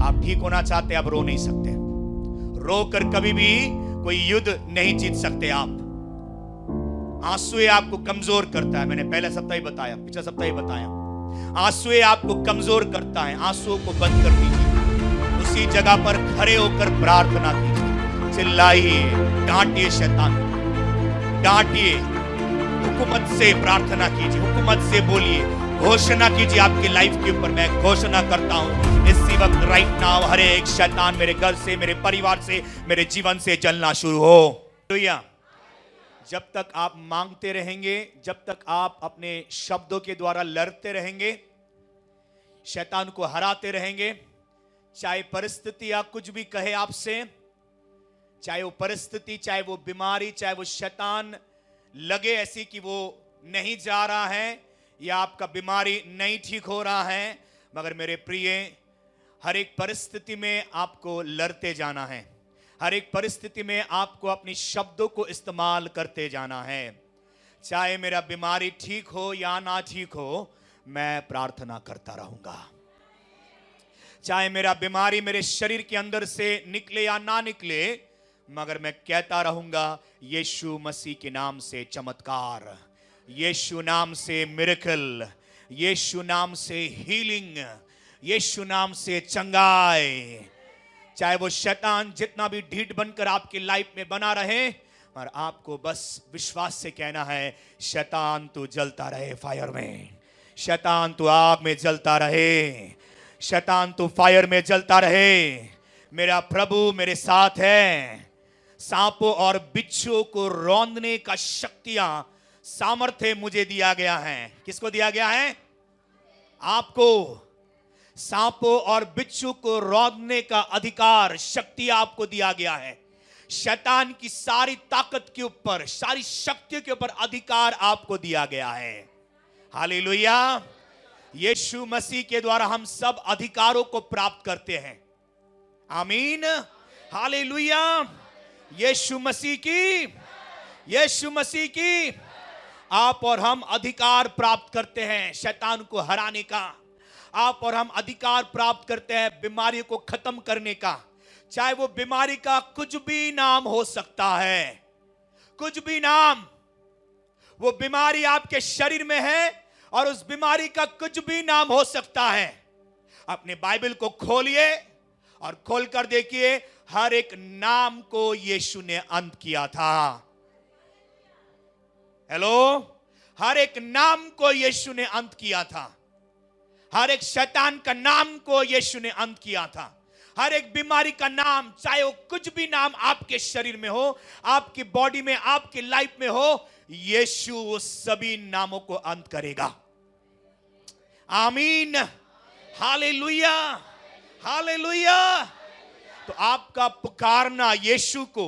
आप ठीक होना चाहते, आप रो नहीं सकते। रो कर कभी भी कोई युद्ध नहीं जीत सकते आप। आंसू आपको कमजोर करता है। मैंने पहले सप्ताह ही बताया, पिछले सप्ताह ही बताया, आंसू आपको कमजोर करता है। आंसुओं को बंद कर दीजिए, उसी जगह पर खड़े होकर प्रार्थना कीजिए, चिल्लाइए, डांटिए शैतान, डांटिए, हुकूमत से प्रार्थना कीजिए, हुकूमत से बोलिए, घोषणा कीजिए आपकी लाइफ के ऊपर। मैं घोषणा करता हूं इसी वक्त, राइट नाउ, हर एक शैतान मेरे घर से, मेरे परिवार से, मेरे जीवन से जलना शुरू हो। हालेलुया। जब तक आप मांगते रहेंगे, जब तक आप अपने शब्दों के द्वारा लड़ते रहेंगे, शैतान को हराते रहेंगे, चाहे परिस्थिति या कुछ भी कहे आपसे, चाहे वो परिस्थिति, चाहे वो बीमारी, चाहे वो शैतान लगे ऐसी कि वो नहीं जा रहा है या आपका बीमारी नहीं ठीक हो रहा है, मगर मेरे प्रिय, हर एक परिस्थिति में आपको लड़ते जाना है। हर एक परिस्थिति में आपको अपनी शब्दों को इस्तेमाल करते जाना है। चाहे मेरा बीमारी ठीक हो या ना ठीक हो, मैं प्रार्थना करता रहूंगा। चाहे मेरा बीमारी मेरे शरीर के अंदर से निकले या ना निकले, मगर मैं कहता रहूंगा, यीशु मसीह के नाम से चमत्कार, यीशु नाम से मिरेकल, यीशु नाम से हीलिंग, यीशु नाम से चंगाई। चाहे वो शैतान जितना भी ढीठ बनकर आपकी लाइफ में बना रहे, और आपको बस विश्वास से कहना है, शैतान तू जलता रहे फायर में, शैतान तू आग में जलता रहे, शैतान तू फायर में जलता रहे। मेरा प्रभु मेरे साथ है। सांपों और बिच्छुओं को रौंदने का शक्तियां, सामर्थ्य मुझे दिया गया है। किसको दिया गया है? आपको। सांपों और बिच्छू को रौंदने का अधिकार, शक्ति आपको दिया गया है। शैतान की सारी ताकत के ऊपर, सारी शक्तियों के ऊपर अधिकार आपको दिया गया है। हालेलुया। यीशु मसीह के द्वारा हम सब अधिकारों को प्राप्त करते हैं। आमीन। हालेलुया। यीशु मसीह की आप और हम अधिकार प्राप्त करते हैं शैतान को हराने का। आप और हम अधिकार प्राप्त करते हैं बीमारी को खत्म करने का। चाहे वो बीमारी का कुछ भी नाम हो सकता है, कुछ भी नाम। वो बीमारी आपके शरीर में है और उस बीमारी का कुछ भी नाम हो सकता है। अपने बाइबल को खोलिए और खोलकर देखिए, हर एक नाम को यीशु ने अंत किया था। हेलो, हर एक नाम को यीशु ने अंत किया था। हर एक शैतान का नाम को यीशु ने अंत किया था। हर एक बीमारी का नाम, चाहे वो कुछ भी नाम आपके शरीर में हो, आपकी बॉडी में, आपकी लाइफ में हो, यीशु वो सभी नामों को अंत करेगा। आमीन। Hallelujah, hallelujah. तो आपका पुकारना यीशु को,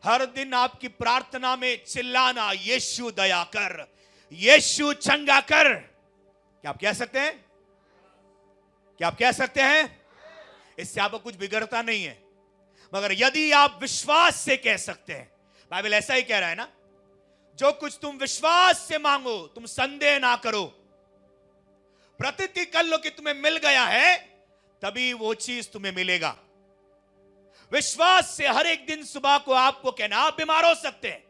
हर दिन आपकी प्रार्थना में चिल्लाना, यीशु दया कर, यीशु चंगा कर। क्या आप कह सकते हैं? क्या आप कह सकते हैं? इससे आपको कुछ बिगड़ता नहीं है, मगर यदि आप विश्वास से कह सकते हैं, बाइबल ऐसा ही कह रहा है ना, जो कुछ तुम विश्वास से मांगो, तुम संदेह ना करो, प्रतीति कर लो कि तुम्हें मिल गया है, तभी वो चीज तुम्हें मिलेगा। विश्वास से हर एक दिन सुबह को आपको कहना, आप बीमार हो सकते हैं,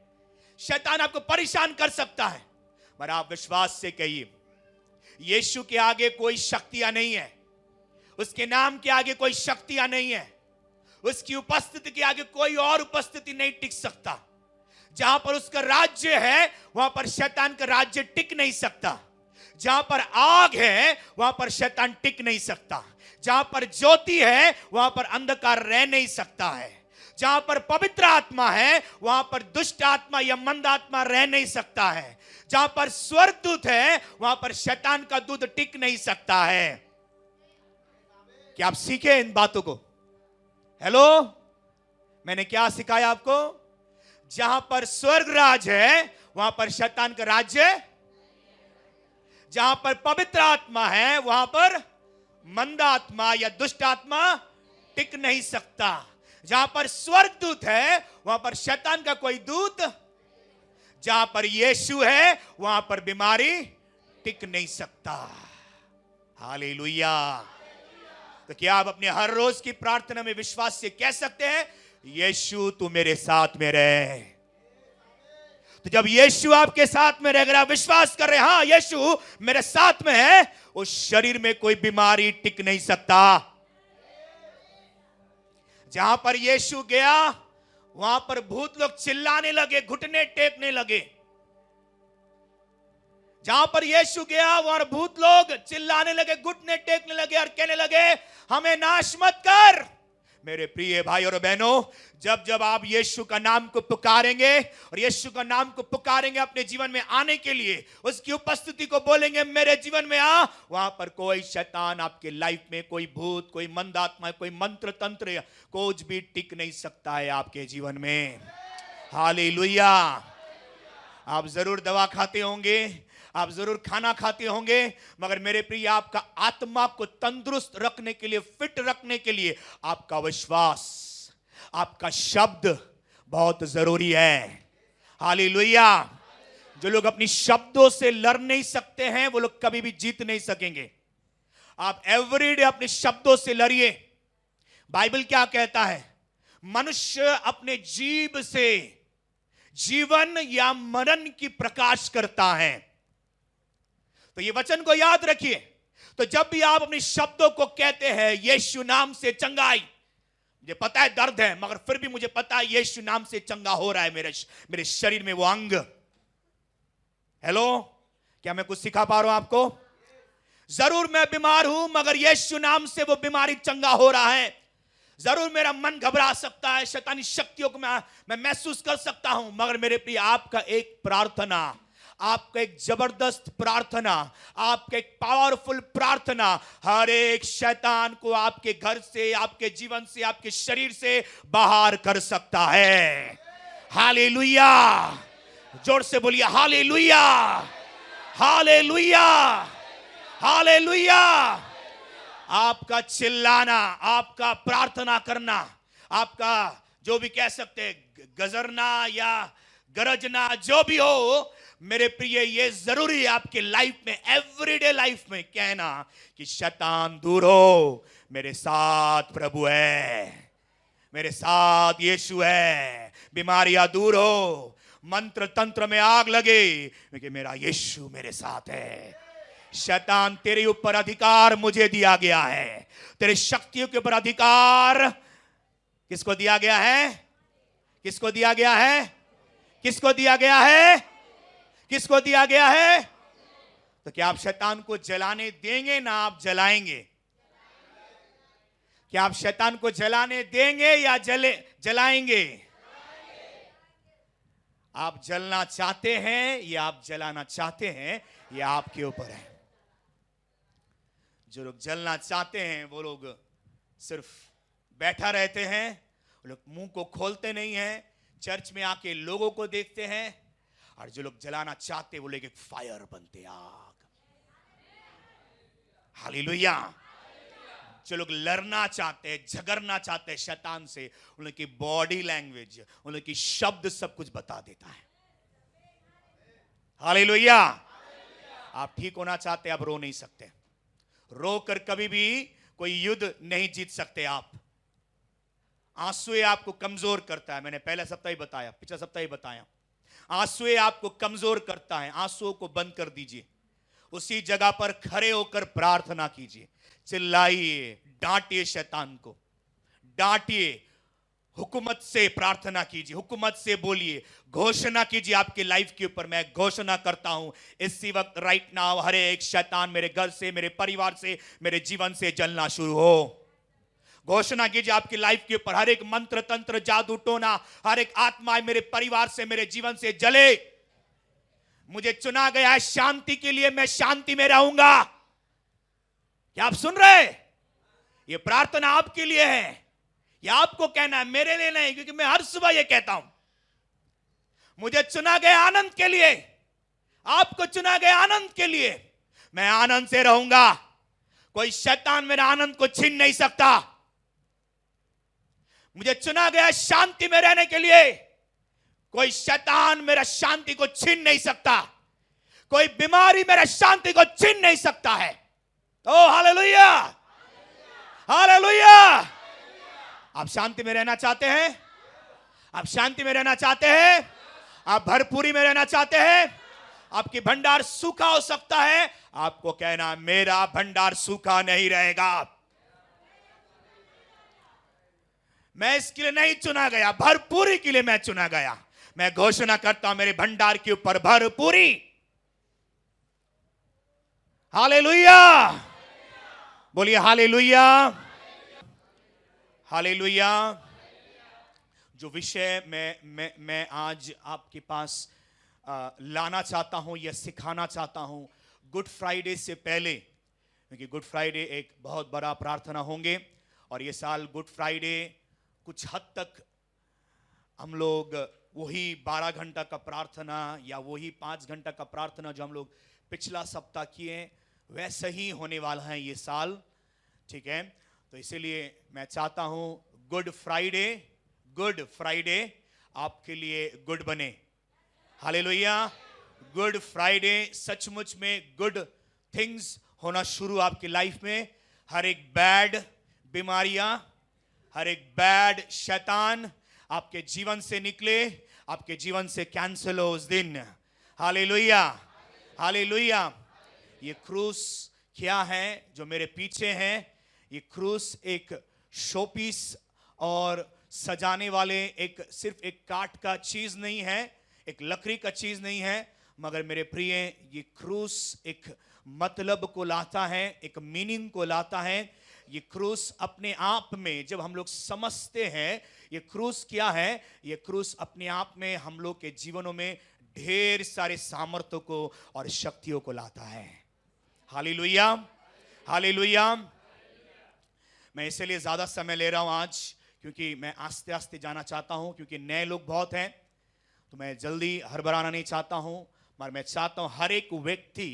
शैतान आपको परेशान कर सकता है, मगर आप विश्वास से कहिए, यीशु के आगे कोई शक्तियां नहीं है, उसके नाम के आगे कोई शक्तियां नहीं है, उसकी उपस्थिति के आगे कोई और उपस्थिति नहीं टिक सकता। जहां पर उसका राज्य है, वहां पर शैतान का राज्य टिक नहीं सकता। जहां पर आग है, वहां पर शैतान टिक नहीं सकता। जहां पर ज्योति है, वहां पर अंधकार रह नहीं सकता है। जहां पर पवित्र आत्मा है, वहां पर दुष्ट आत्मा या मंद आत्मा रह नहीं सकता है। जहां पर स्वर्गदूत है, वहां पर शैतान का दूत टिक नहीं सकता है। क्या आप सीखे इन बातों को? हेलो, मैंने क्या सिखाया आपको? जहां पर स्वर्ग राज है, वहां पर शैतान का राज्य। जहां पर पवित्र आत्मा है, वहां पर मंद आत्मा या दुष्ट आत्मा टिक नहीं सकता। जहां पर स्वर्गदूत है, वहां पर शैतान का कोई दूत। जहां पर यीशु है, वहां पर बीमारी टिक नहीं सकता। हालेलुया। तो क्या आप अपने हर रोज की प्रार्थना में विश्वास से कह सकते हैं, यीशु तू मेरे साथ में रहे? तो जब यीशु आपके साथ में रह, अगर आप विश्वास कर रहे हैं हाँ यीशु मेरे साथ में है, उस शरीर में कोई बीमारी टिक नहीं सकता। जहां पर यीशु गया वहां पर भूत लोग चिल्लाने लगे, घुटने टेकने लगे। जहां पर यीशु गया वहां भूत लोग चिल्लाने लगे, घुटने टेकने लगे और कहने लगे हमें नाश मत कर। मेरे प्रिय भाई और बहनों, जब जब आप यीशु का नाम को पुकारेंगे और यीशु का नाम को पुकारेंगे अपने जीवन में आने के लिए, उसकी उपस्थिति को बोलेंगे मेरे जीवन में आ, वहां पर कोई शैतान आपके लाइफ में, कोई भूत, कोई मंदात्मा, कोई मंत्र तंत्र, कुछ भी टिक नहीं सकता है आपके जीवन में। हालेलुया। आप जरूर दवा खाते होंगे, आप जरूर खाना खाते होंगे, मगर मेरे प्रिय आपका आत्मा को तंदुरुस्त रखने के लिए, फिट रखने के लिए आपका विश्वास, आपका शब्द बहुत जरूरी है। हालेलुया। जो लोग अपनी शब्दों से लड़ नहीं सकते हैं वो लोग कभी भी जीत नहीं सकेंगे। आप एवरीडे अपने शब्दों से लड़िए। बाइबल क्या कहता है? मनुष्य अपने जीभ से जीवन या मरण की प्रकाश करता है। तो ये वचन को याद रखिए। तो जब भी आप अपने शब्दों को कहते हैं यीशु नाम से चंगाई, मुझे पता है दर्द है मगर फिर भी मुझे पता है यीशु नाम से चंगा हो रहा है मेरे शरीर में वो अंग। हेलो, क्या मैं कुछ सिखा पा रहा हूं आपको? जरूर मैं बीमार हूं मगर यीशु नाम से वो बीमारी चंगा हो रहा है। जरूर मेरा मन घबरा सकता है, शैतानी शक्तियों को मैं महसूस कर सकता हूं, मगर मेरे प्रिय आपका एक प्रार्थना, आपका एक जबरदस्त प्रार्थना, आपका एक पावरफुल प्रार्थना हर एक शैतान को आपके घर से, आपके जीवन से, आपके शरीर से बाहर कर सकता है। हालेलुया। जोर से बोलिए हालेलुया, हालेलुया, हालेलुया। आपका चिल्लाना, आपका प्रार्थना करना, आपका जो भी कह सकते हैं गजरना या गरजना, जो भी हो, मेरे प्रिय ये जरूरी है आपके लाइफ में, एवरीडे लाइफ में कहना कि शैतान दूर हो, मेरे साथ प्रभु है, मेरे साथ यीशु है। बीमारियां दूर हो, मंत्र तंत्र में आग लगे, क्योंकि मेरा यीशु मेरे साथ है। शैतान तेरे ऊपर अधिकार मुझे दिया गया है। तेरे शक्तियों के ऊपर अधिकार किसको दिया गया है? किसको दिया गया है? किसको दिया गया है? किसको दिया गया है? तो क्या आप शैतान को जलाने देंगे ना आप जलाएंगे? क्या आप शैतान को जलाने देंगे या जलाएंगे? आप जलना चाहते हैं या आप जलाना चाहते हैं, यह आपके ऊपर है। जो लोग जलना चाहते हैं वो लोग सिर्फ बैठा रहते हैं, वो लोग मुंह को खोलते नहीं हैं, चर्च में आके लोगों को देखते हैं। और जो लोग जलाना चाहते हैं वो लोग एक फायर बनते, आग। हालेलुया। जो लोग लड़ना चाहते हैं, झगड़ना चाहते हैं शैतान से, उन लोग की बॉडी लैंग्वेज, उन लोग की शब्द सब कुछ बता देता है। हालेलुया। आप ठीक होना चाहते हैं, आप रो नहीं सकते। रो कर कभी भी कोई युद्ध नहीं जीत सकते आप। आंसू आपको कमजोर करता है। मैंने पहला सप्ताह ही बताया, पिछला सप्ताह ही बताया, आंसू आपको कमजोर करता है। आंसुओं को बंद कर दीजिए, उसी जगह पर खड़े होकर प्रार्थना कीजिए, चिल्लाइए, डांटिए शैतान को, डांटिए, हुकूमत से प्रार्थना कीजिए, हुकूमत से बोलिए, घोषणा कीजिए आपके लाइफ के ऊपर। मैं घोषणा करता हूं इसी वक्त, राइट नाउ, हर एक शैतान मेरे घर से, मेरे परिवार से, मेरे जीवन से जलना शुरू हो। घोषणा कीजिए आपकी लाइफ के ऊपर, हर एक मंत्र तंत्र, जादू टोना, हर एक आत्मा मेरे परिवार से, मेरे जीवन से जले। मुझे चुना गया है शांति के लिए, मैं शांति में रहूंगा। क्या आप सुन रहे? ये प्रार्थना आपके लिए है, ये आपको कहना है, मेरे लिए नहीं, क्योंकि मैं हर सुबह ये कहता हूं, मुझे चुना गया आनंद के लिए, आपको चुना गया आनंद के लिए। मैं आनंद से रहूंगा, कोई शैतान मेरा आनंद को छीन नहीं सकता। मुझे चुना गया शांति में रहने के लिए, कोई शैतान मेरा शांति को छीन नहीं सकता, कोई बीमारी मेरा शांति को छीन नहीं सकता है। ओ हालेलुया, हालेलुया। आप शांति में रहना चाहते हैं? आप शांति में रहना चाहते हैं? आप भरपूरी में रहना चाहते हैं? आपकी भंडार सूखा हो सकता है, आपको कहना मेरा भंडार सूखा नहीं रहेगा। मैं इसके लिए नहीं चुना गया, भरपूरी के लिए मैं चुना गया। मैं घोषणा करता हूं मेरे भंडार के ऊपर भरपूरी। हालेलुया, बोलिए हालेलुया, हालेलुया। जो विषय मैं आज आपके पास लाना चाहता हूं या सिखाना चाहता हूं, गुड फ्राइडे से पहले, क्योंकि गुड फ्राइडे एक बहुत बड़ा प्रार्थना होंगे और ये साल गुड फ्राइडे कुछ हद तक हम लोग वही 12 घंटा का प्रार्थना या वही 5 घंटा का प्रार्थना जो हम लोग पिछला सप्ताह किए, वैसे ही होने वाला है ये साल, ठीक है। तो इसीलिए मैं चाहता हूं गुड फ्राइडे आपके लिए गुड बने। हालेलुया। गुड फ्राइडे सचमुच में गुड थिंग्स होना शुरू आपकी लाइफ में। हर एक बैड बीमारियां, हर एक बैड शैतान आपके जीवन से निकले, आपके जीवन से कैंसिल हो उस दिन। Hallelujah, hallelujah. ये क्रूस क्या है जो मेरे पीछे है? ये क्रूस एक शोपीस और सजाने वाले सिर्फ एक काठ का चीज नहीं है, एक लकड़ी का चीज नहीं है, मगर मेरे प्रिय ये क्रूस एक मतलब को लाता है, एक मीनिंग को लाता है। ये क्रूस अपने आप में जब हम लोग समझते हैं ये क्रूस क्या है, ये क्रूस अपने आप में हम लोग के जीवनों में ढेर सारे सामर्थ्यों को और शक्तियों को लाता है। Hallelujah, hallelujah. मैं इसलिए ज्यादा समय ले रहा हूं आज, क्योंकि मैं आस्ते आस्ते जाना चाहता हूं, क्योंकि नए लोग बहुत हैं, तो मैं जल्दी हड़बड़ाना नहीं चाहता हूं। मगर मैं चाहता हूं हर एक व्यक्ति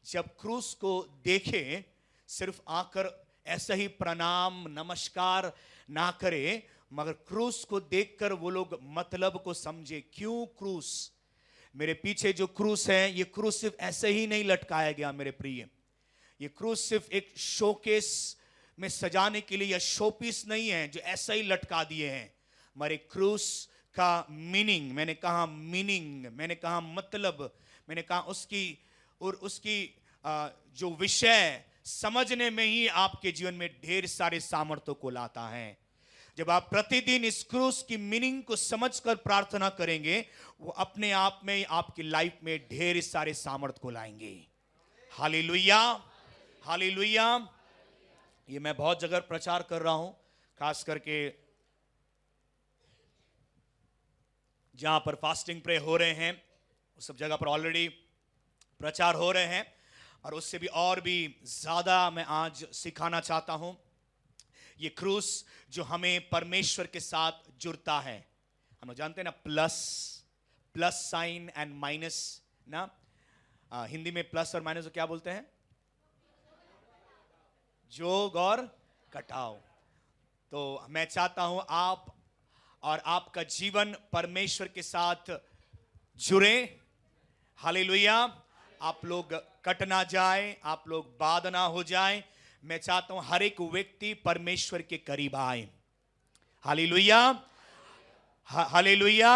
जब क्रूस को देखे, सिर्फ आकर ऐसा ही प्रणाम नमस्कार ना करे, मगर क्रूस को देखकर वो लोग मतलब को समझे। क्यों क्रूस? मेरे पीछे जो क्रूस है, ये क्रूस सिर्फ ऐसे ही नहीं लटकाया गया मेरे प्रिय। ये क्रूस सिर्फ एक शोकेस में सजाने के लिए या शोपीस नहीं है जो ऐसा ही लटका दिए हैं, मगर एक क्रूस का मीनिंग, मैंने कहा मीनिंग, मैंने कहा मतलब, मैंने कहा उसकी जो विषय समझने में ही आपके जीवन में ढेर सारे सामर्थ्य को लाता है। जब आप प्रतिदिन इस क्रूस की मीनिंग को समझकर प्रार्थना करेंगे, वो अपने आप में आपकी लाइफ में ढेर सारे सामर्थ्य को लाएंगे। Hallelujah, hallelujah. ये मैं बहुत जगह प्रचार कर रहा हूं, खास करके जहां पर फास्टिंग प्रे हो रहे हैं, उस सब जगह पर ऑलरेडी प्रचार हो रहे हैं, और उससे भी और भी ज्यादा मैं आज सिखाना चाहता हूं। ये क्रूस जो हमें परमेश्वर के साथ जुड़ता है। हम लोग जानते हैं ना, प्लस साइन एंड माइनस ना, हिंदी में प्लस और माइनस को क्या बोलते हैं? जोग और घटाव। तो मैं चाहता हूं आप और आपका जीवन परमेश्वर के साथ जुड़े। हालेलुया। आप लोग कट ना जाए, आप लोग बाद ना हो जाए। मैं चाहता हूं हर एक व्यक्ति परमेश्वर के करीब आए। Hallelujah, hallelujah.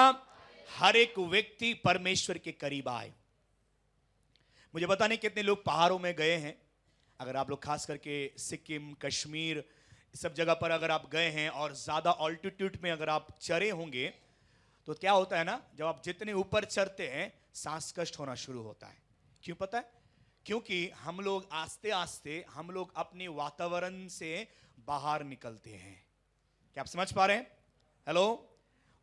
हर एक व्यक्ति परमेश्वर के करीब आए। मुझे पता नहीं कितने लोग पहाड़ों में गए हैं। अगर आप लोग खास करके सिक्किम, कश्मीर, सब जगह पर अगर आप गए हैं और ज्यादा ऑल्टीट्यूड में अगर आप चढ़े होंगे, तो क्या होता है ना, जब आप जितने ऊपर चढ़ते हैं सांस कष्ट होना शुरू होता है। क्यों पता है? क्योंकि हम लोग आस्ते आस्ते हम लोग अपने वातावरण से बाहर निकलते हैं। क्या आप समझ पा रहे हैं? हेलो।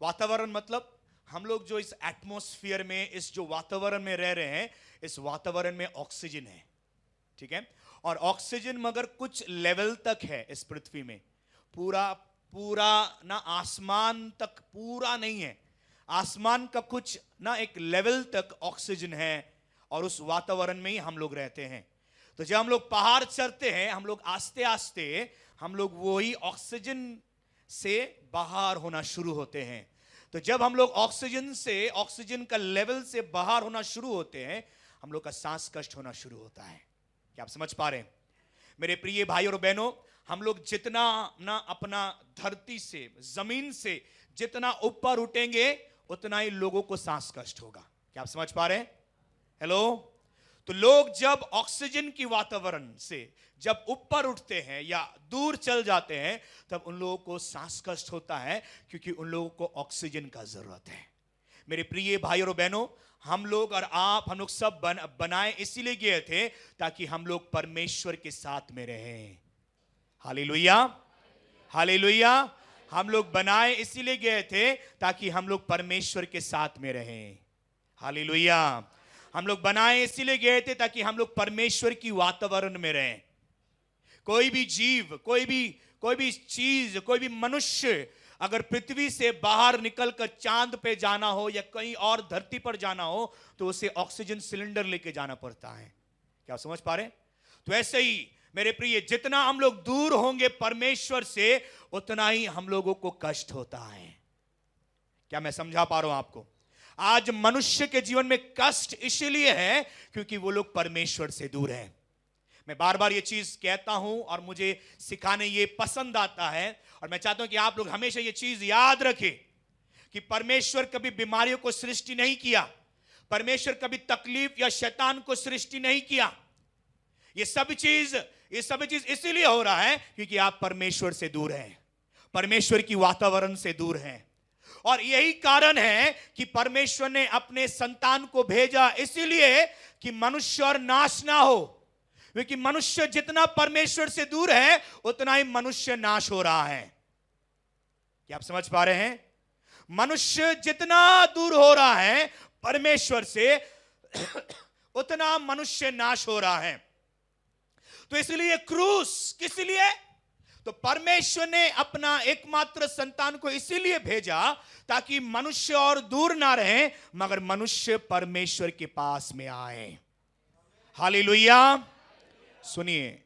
वातावरण मतलब हम लोग जो इस एटमॉस्फेयर में, इस जो वातावरण में रह रहे हैं, इस वातावरण में ऑक्सीजन है, ठीक है। और ऑक्सीजन मगर कुछ लेवल तक है इस पृथ्वी में, पूरा ना आसमान तक पूरा नहीं है। आसमान का कुछ ना एक लेवल तक ऑक्सीजन है, और उस वातावरण में ही हम लोग रहते हैं। तो जब हम लोग पहाड़ चढ़ते हैं, हम लोग आस्ते आस्ते हम लोग वही ऑक्सीजन से बाहर होना शुरू होते हैं। तो जब हम लोग ऑक्सीजन का लेवल से बाहर होना शुरू होते हैं, हम लोग का सांस कष्ट होना शुरू होता है। क्या आप समझ पा रहे हैं? मेरे प्रिय भाई और बहनों, हम लोग जितना ना अपना धरती से, जमीन से जितना ऊपर उठेंगे उतना ही लोगों को सांस कष्ट होगा। क्या आप समझ पा रहे हैं? हेलो। तो लोग जब ऑक्सीजन की वातावरण से जब ऊपर उठते हैं या दूर चल जाते हैं तब उन लोगों को सांस कष्ट होता है, क्योंकि उन लोगों को ऑक्सीजन का जरूरत है। मेरे प्रिय भाई और बहनों, हम लोग और आप, हम लोग सब बनाए इसीलिए गए थे ताकि हम लोग परमेश्वर के साथ में रहें। Hallelujah, hallelujah. हम लोग बनाए इसीलिए गए थे ताकि हम लोग परमेश्वर के साथ में रहें। हालेलुया। हम लोग बनाए इसीलिए गए थे ताकि हम लोग परमेश्वर की वातावरण में रहें। कोई भी जीव, कोई भी चीज, कोई भी मनुष्य अगर पृथ्वी से बाहर निकलकर चांद पे जाना हो या कहीं और धरती पर जाना हो तो उसे ऑक्सीजन सिलेंडर लेके जाना पड़ता है। क्या समझ पा रहे हैं? तो ऐसे ही मेरे प्रिय, जितना हम लोग दूर होंगे परमेश्वर से उतना ही हम लोगों को कष्ट होता है। क्या मैं समझा पा रहा हूं आपको? आज मनुष्य के जीवन में कष्ट इसलिए है क्योंकि वो लोग परमेश्वर से दूर हैं। मैं बार बार ये चीज कहता हूं और मुझे सिखाने ये पसंद आता है, और मैं चाहता हूं कि आप लोग हमेशा ये चीज याद रखें कि परमेश्वर कभी बीमारियों को सृष्टि नहीं किया, परमेश्वर कभी तकलीफ या शैतान को सृष्टि नहीं किया। ये सब चीज इसीलिए हो रहा है क्योंकि आप परमेश्वर से दूर हैं, परमेश्वर की वातावरण से दूर हैं। और यही कारण है कि परमेश्वर ने अपने संतान को भेजा इसीलिए कि मनुष्य और नाश ना हो, क्योंकि मनुष्य जितना परमेश्वर से दूर है उतना ही मनुष्य नाश हो रहा है। क्या आप समझ पा रहे हैं? मनुष्य जितना दूर हो रहा है परमेश्वर से उतना मनुष्य नाश हो रहा है। तो इसलिए क्रूस किस लिए? तो परमेश्वर ने अपना एकमात्र संतान को इसीलिए भेजा ताकि मनुष्य और दूर ना रहे मगर मनुष्य परमेश्वर के पास में आए। हालेलुया। सुनिए,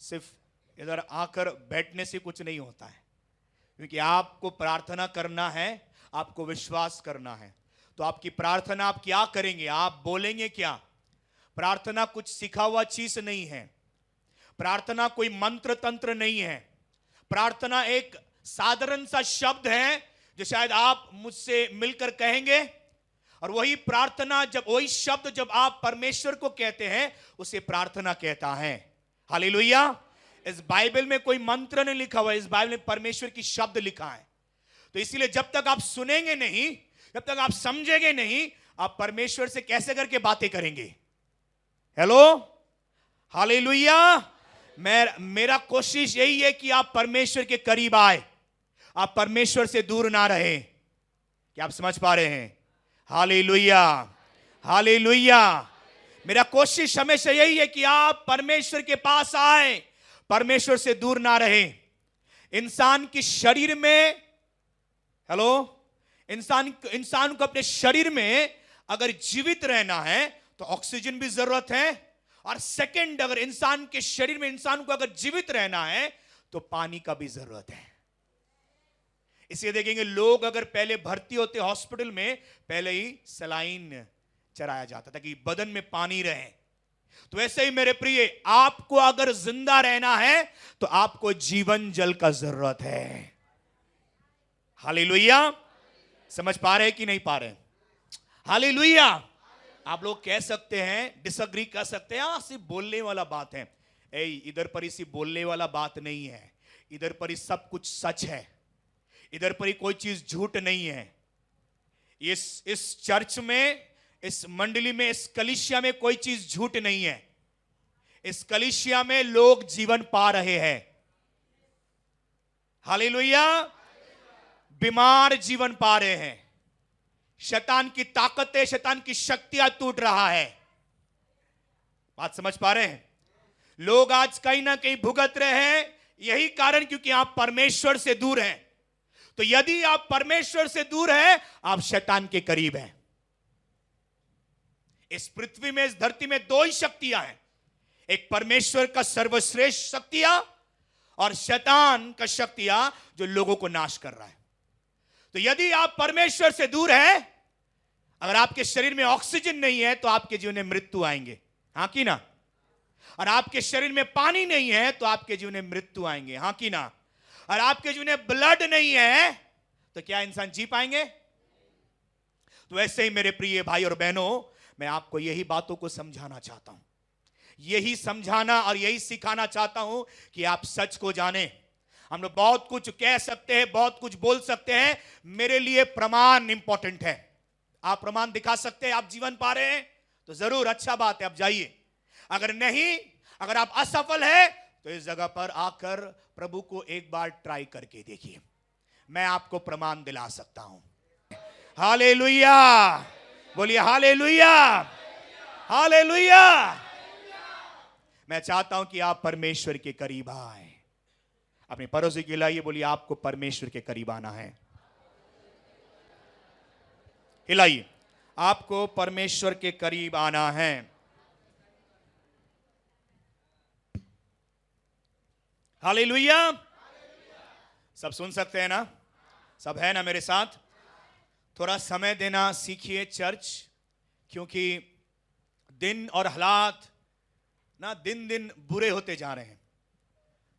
सिर्फ इधर आकर बैठने से कुछ नहीं होता है, क्योंकि आपको प्रार्थना करना है, आपको विश्वास करना है। तो आपकी प्रार्थना आप क्या करेंगे? आप बोलेंगे क्या? प्रार्थना कुछ सिखा हुआ चीज नहीं है, प्रार्थना कोई मंत्र तंत्र नहीं है। प्रार्थना एक साधारण सा शब्द है जो शायद आप मुझसे मिलकर कहेंगे, और वही प्रार्थना, जब वही शब्द जब आप परमेश्वर को कहते हैं उसे प्रार्थना कहता है। हालेलुया। इस बाइबल में कोई मंत्र नहीं लिखा हुआ है, इस बाइबल में परमेश्वर की शब्द लिखा है। तो इसीलिए जब तक आप सुनेंगे नहीं, जब तक आप समझेंगे नहीं, आप परमेश्वर से कैसे करके बातें करेंगे? Hello, hallelujah. मेरा कोशिश यही है कि आप परमेश्वर के करीब आए, आप परमेश्वर से दूर ना रहे। क्या आप समझ पा रहे हैं? Hallelujah, hallelujah. मेरा कोशिश हमेशा यही है कि आप परमेश्वर के पास आए, परमेश्वर से दूर ना रहे। इंसान के शरीर में, हेलो, इंसान को अपने शरीर में अगर जीवित रहना है तो ऑक्सीजन भी जरूरत है, और सेकंड, अगर इंसान के शरीर में इंसान को अगर जीवित रहना है तो पानी का भी जरूरत है। इसलिए देखेंगे लोग अगर पहले भर्ती होते हॉस्पिटल में, पहले ही सलाइन चढ़ाया जाता ताकि बदन में पानी रहे। तो ऐसे ही मेरे प्रिय, आपको अगर जिंदा रहना है तो आपको जीवन जल का जरूरत है। हालेलुया। समझ पा रहे कि नहीं पा रहे? हालेलुया। आप लोग कह सकते हैं, डिसएग्री कर सकते हैं, हाँ सिर्फ बोलने वाला बात है। इधर पर ही सिर्फ बोलने वाला बात नहीं है, इधर पर ही सब कुछ सच है, इधर पर ही कोई चीज झूठ नहीं है। इस चर्च में, इस मंडली में, इस कलीसिया में कोई चीज झूठ नहीं है। इस कलीसिया में लोग जीवन पा रहे हैं। हालेलुया। बीमार जीवन पा रहे हैं, शैतान की ताकतें, शैतान की शक्तियां टूट रहा है। बात समझ पा रहे हैं? लोग आज कहीं ना कहीं भुगत रहे हैं, यही कारण क्योंकि आप परमेश्वर से दूर हैं। तो यदि आप परमेश्वर से दूर हैं, आप शैतान के करीब हैं। इस पृथ्वी में, इस धरती में दो ही शक्तियां हैं, एक परमेश्वर का सर्वश्रेष्ठ शक्तियां और शैतान का शक्तियां जो लोगों को नाश कर रहा है। तो यदि आप परमेश्वर से दूर हैं, अगर आपके शरीर में ऑक्सीजन नहीं है तो आपके जीवन में मृत्यु आएंगे। हाँ कि ना? और आपके शरीर में पानी नहीं है तो आपके जीवन में मृत्यु आएंगे, हां कि ना? और आपके जीवन में ब्लड नहीं है तो क्या इंसान जी पाएंगे? तो ऐसे ही मेरे प्रिय भाई और बहनों, मैं आपको यही बातों को समझाना चाहता हूं, यही समझाना और यही सिखाना चाहता हूं कि आप सच को जाने। हम लोग बहुत कुछ कह सकते हैं, बहुत कुछ बोल सकते हैं, मेरे लिए प्रमाण इंपॉर्टेंट है। आप प्रमाण दिखा सकते हैं, आप जीवन पा रहे हैं तो जरूर अच्छा बात है, आप जाइए। अगर नहीं, अगर आप असफल है तो इस जगह पर आकर प्रभु को एक बार ट्राई करके देखिए, मैं आपको प्रमाण दिला सकता हूं। हालेलुया, बोलिए हालेलुया, हालेलुया। मैं चाहता हूं कि आप परमेश्वर के करीब आए। अपने पड़ोसी के लाइए, बोलिए आपको परमेश्वर के करीब आना है। हिलाइए, आपको परमेश्वर के करीब आना है। हालेलुया। सब सुन सकते हैं ना? सब है ना मेरे साथ? थोड़ा समय देना सीखिए चर्च, क्योंकि दिन और हालात ना दिन दिन बुरे होते जा रहे हैं।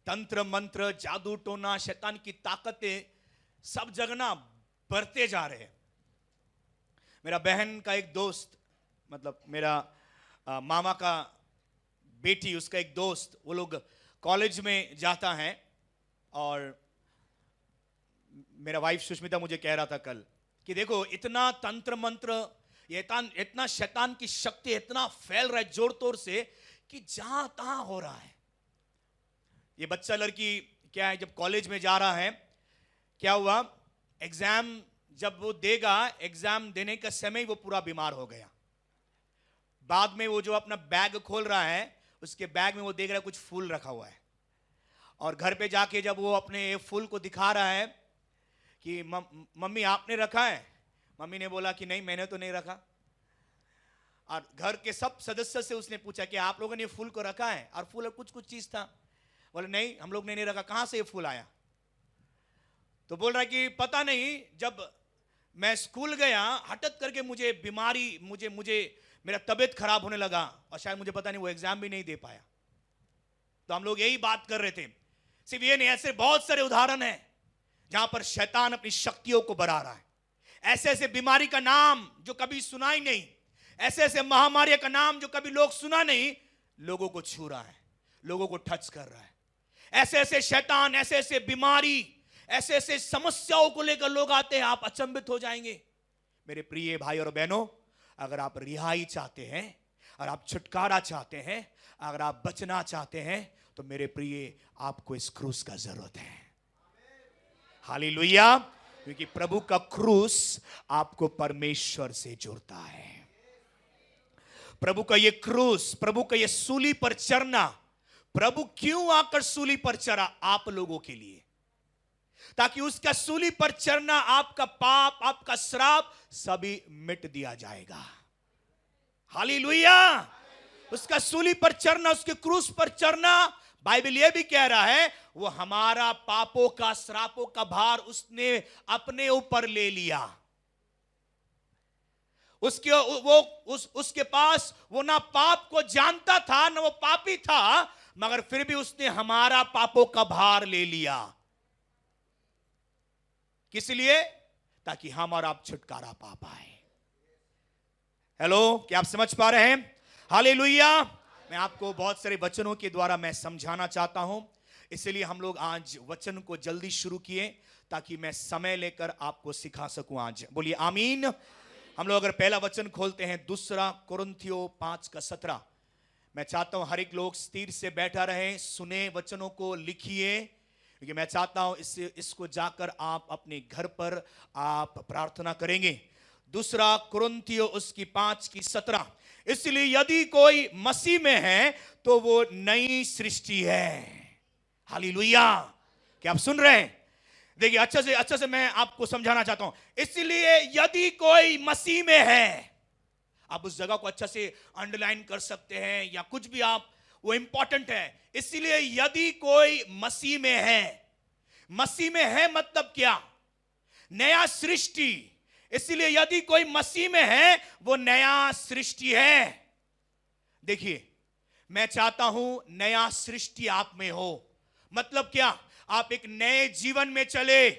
तंत्र मंत्र, जादू टोना, शैतान की ताकतें सब जगह ना बढ़ते जा रहे हैं। मेरा बहन का एक दोस्त, मतलब मेरा मामा का बेटी, उसका एक दोस्त, वो लोग कॉलेज में जाता है, और मेरा वाइफ सुष्मिता मुझे कह रहा था कल कि देखो इतना तंत्र मंत्र, ये इतना शैतान की शक्ति इतना फैल रहा है जोर तोर से कि जहां तहां हो रहा है। ये बच्चा लड़की क्या है, जब कॉलेज में जा रहा है, क्या हुआ, एग्जाम जब वो देगा, एग्जाम देने का समय वो पूरा बीमार हो गया। बाद में वो जो अपना बैग खोल रहा है, उसके बैग में वो देख रहा है कुछ फूल रखा हुआ है, और घर पे जाके जब वो अपने फूल को दिखा रहा है कि मम्मी आपने रखा है, मम्मी ने बोला कि नहीं मैंने तो नहीं रखा। और घर के सब सदस्य से उसने पूछा कि आप लोगों ने ये फूल को रखा है, और फूल कुछ कुछ चीज था, बोले नहीं हम लोग ने नहीं रखा। कहां से ये फूल आया? तो बोल रहा है कि पता नहीं, जब मैं स्कूल गया हठत करके मुझे बीमारी, मुझे मेरा तबीयत खराब होने लगा, और शायद मुझे पता नहीं वो एग्जाम भी नहीं दे पाया। तो हम लोग यही बात कर रहे थे। सिर्फ ये नहीं, ऐसे बहुत सारे उदाहरण हैं जहां पर शैतान अपनी शक्तियों को बढ़ा रहा है। ऐसे ऐसे बीमारी का नाम जो कभी सुना ही नहीं, ऐसे ऐसे महामारी का नाम जो कभी लोग सुना नहीं, लोगों को छू रहा है, लोगों को टच कर रहा है। ऐसे ऐसे शैतान, ऐसे ऐसे बीमारी, ऐसे ऐसे समस्याओं को लेकर लोग आते हैं, आप अचंभित हो जाएंगे। मेरे प्रिय भाई और बहनों, अगर आप रिहाई चाहते हैं, और आप छुटकारा चाहते हैं, अगर आप बचना चाहते हैं, तो मेरे प्रिय आपको इस क्रूस का जरूरत है। हालेलुया। क्योंकि प्रभु का क्रूस आपको परमेश्वर से जोड़ता है। प्रभु का ये क्रूस, प्रभु का ये सूली पर चढ़ना, प्रभु क्यों आकर सूली पर चढ़ा? आप लोगों के लिए, ताकि उसका सूली पर चढ़ना, आपका पाप, आपका श्राप सभी मिट दिया जाएगा। हालेलुया। उसका सूली पर चढ़ना, उसके क्रूस पर चढ़ना, बाइबल यह भी कह रहा है वो हमारा पापों का, श्रापों का भार उसने अपने ऊपर ले लिया। उसके पास वो ना पाप को जानता था, ना वो पापी था, मगर फिर भी उसने हमारा पापों का भार ले लिया। किस लिए? ताकि हम और आप छुटकारा पा पाए। हेलो, क्या आप समझ पा रहे हैं? हालेलुया। मैं आपको बहुत सारे वचनों के द्वारा मैं समझाना चाहता हूं, इसलिए हम लोग आज वचन को जल्दी शुरू किए ताकि मैं समय लेकर आपको सिखा सकूं आज। बोलिए आमीन। हम लोग अगर पहला वचन खोलते हैं, दूसरा कुरिन्थियों 5:17। मैं चाहता हूं हर एक लोग स्थिर से बैठा रहे, सुने वचनों को, लिखिए, क्योंकि मैं चाहता हूं इसको जाकर आप अपने घर पर आप प्रार्थना करेंगे। दूसरा कुरिन्थियों उसकी 5:17। इसलिए यदि कोई मसीह में है तो वो नई सृष्टि है। हालेलुया। क्या आप सुन रहे हैं? देखिए अच्छे से मैं आपको समझाना चाहता हूं। इसलिए यदि कोई मसीह में है, आप उस जगह को अच्छा से अंडरलाइन कर सकते हैं या कुछ भी, आप, वो इंपॉर्टेंट है। इसलिए यदि कोई मसीह में है, मसीह में है मतलब क्या? नया सृष्टि। इसलिए यदि कोई मसीह में है वो नया सृष्टि है। देखिए, मैं चाहता हूं नया सृष्टि आप में हो। मतलब क्या? आप एक नए जीवन में चले।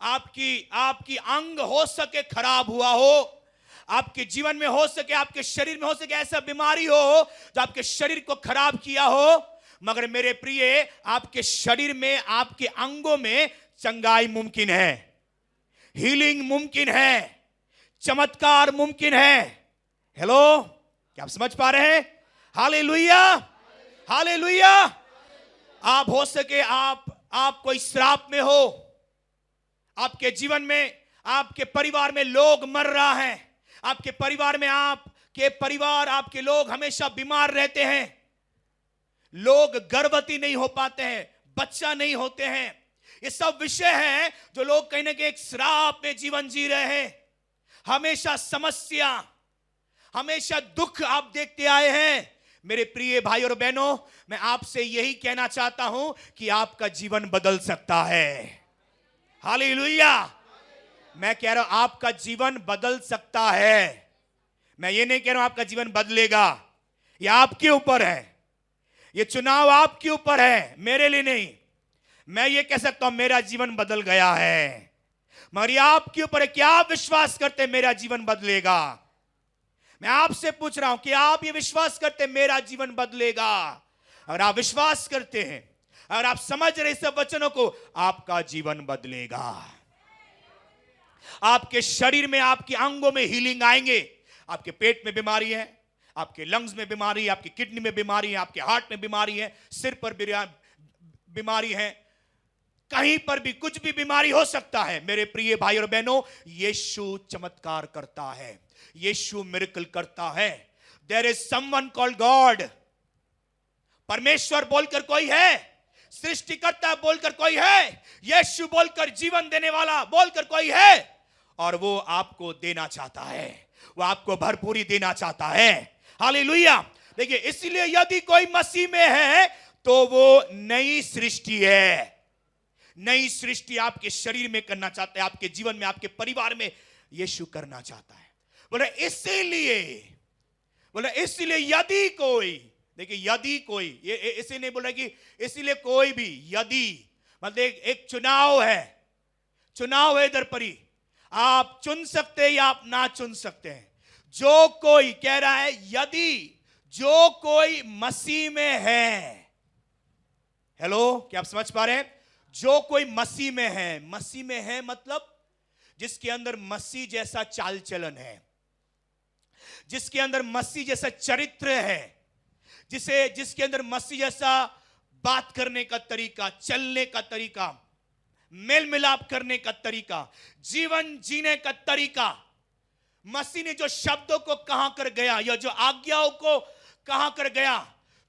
आपकी अंग हो सके खराब हुआ हो, आपके जीवन में हो सके, आपके शरीर में हो सके ऐसा बीमारी हो जो आपके शरीर को खराब किया हो, मगर मेरे प्रिय, आपके शरीर में, आपके अंगों में चंगाई मुमकिन है, हीलिंग मुमकिन है, चमत्कार मुमकिन है। हेलो, क्या आप समझ पा रहे हैं? Hallelujah, hallelujah. आप हो सके आप कोई श्राप में हो, आपके जीवन में, आपके परिवार में लोग मर रहा है, आपके परिवार में, आपके लोग हमेशा बीमार रहते हैं, लोग गर्भवती नहीं हो पाते हैं, बच्चा नहीं होते हैं। ये सब विषय हैं जो लोग कहीं ना कहीं एक श्राप में जीवन जी रहे हैं। हमेशा समस्या, हमेशा दुख आप देखते आए हैं। मेरे प्रिय भाई और बहनों, मैं आपसे यही कहना चाहता हूं कि आपका जीवन बदल सकता है। हालेलुया। मैं कह रहा हूं आपका जीवन बदल सकता है। मैं ये नहीं कह रहा हूं आपका जीवन बदलेगा, ये आपके ऊपर है, ये चुनाव आपके ऊपर है, मेरे लिए नहीं। मैं ये कह सकता हूं मेरा जीवन बदल गया है, मगर ये आपके ऊपर है। क्या आप विश्वास करते हैं मेरा जीवन बदलेगा? मैं आपसे पूछ रहा हूं कि आप ये विश्वास करते हैं मेरा जीवन बदलेगा? अगर आप विश्वास करते हैं, अगर आप समझ रहे सब वचनों को, आपका जीवन बदलेगा। आपके शरीर में, आपके अंगों में हीलिंग आएंगे। आपके पेट में बीमारी है, आपके लंग्स में बीमारी है, आपकी किडनी में बीमारी है, आपके हार्ट में बीमारी है, सिर पर बीमारी है, कहीं पर भी कुछ भी बीमारी हो सकता है। मेरे प्रिय भाई और बहनों, यीशु चमत्कार करता है, यीशु मिरेकल करता है। There is someone called God. परमेश्वर बोलकर कोई है, सृष्टिकर्ता बोलकर कोई है, यीशु बोलकर जीवन देने वाला बोलकर कोई है, और वो आपको देना चाहता है, वो आपको भरपूरी देना चाहता है। हालेलुया। देखिए, इसलिए यदि कोई मसीह में है तो वो नई सृष्टि है। नई सृष्टि आपके शरीर में करना चाहता है, आपके जीवन में, आपके परिवार में यीशु करना चाहता है। बोले इसीलिए यदि कोई, देखिए यदि कोई, ये इसे नहीं बोल रहा कि इसीलिए कोई भी, यदि मतलब एक चुनाव है, चुनाव है इधर पर ही। आप चुन सकते हैं या आप ना चुन सकते हैं। जो कोई कह रहा है, यदि जो कोई मसीह में है, हेलो, क्या आप समझ पा रहे हैं? जो कोई मसीह में है, मसीह में है मतलब जिसके अंदर मसीह जैसा चाल चलन है, जिसके अंदर मसीह जैसा चरित्र है, जिसके अंदर मसीह जैसा बात करने का तरीका, चलने का तरीका, मेल मिलाप करने का तरीका, जीवन जीने का तरीका। मसीह ने जो शब्दों को कहां कर गया, या जो आज्ञाओं को कहां कर गया,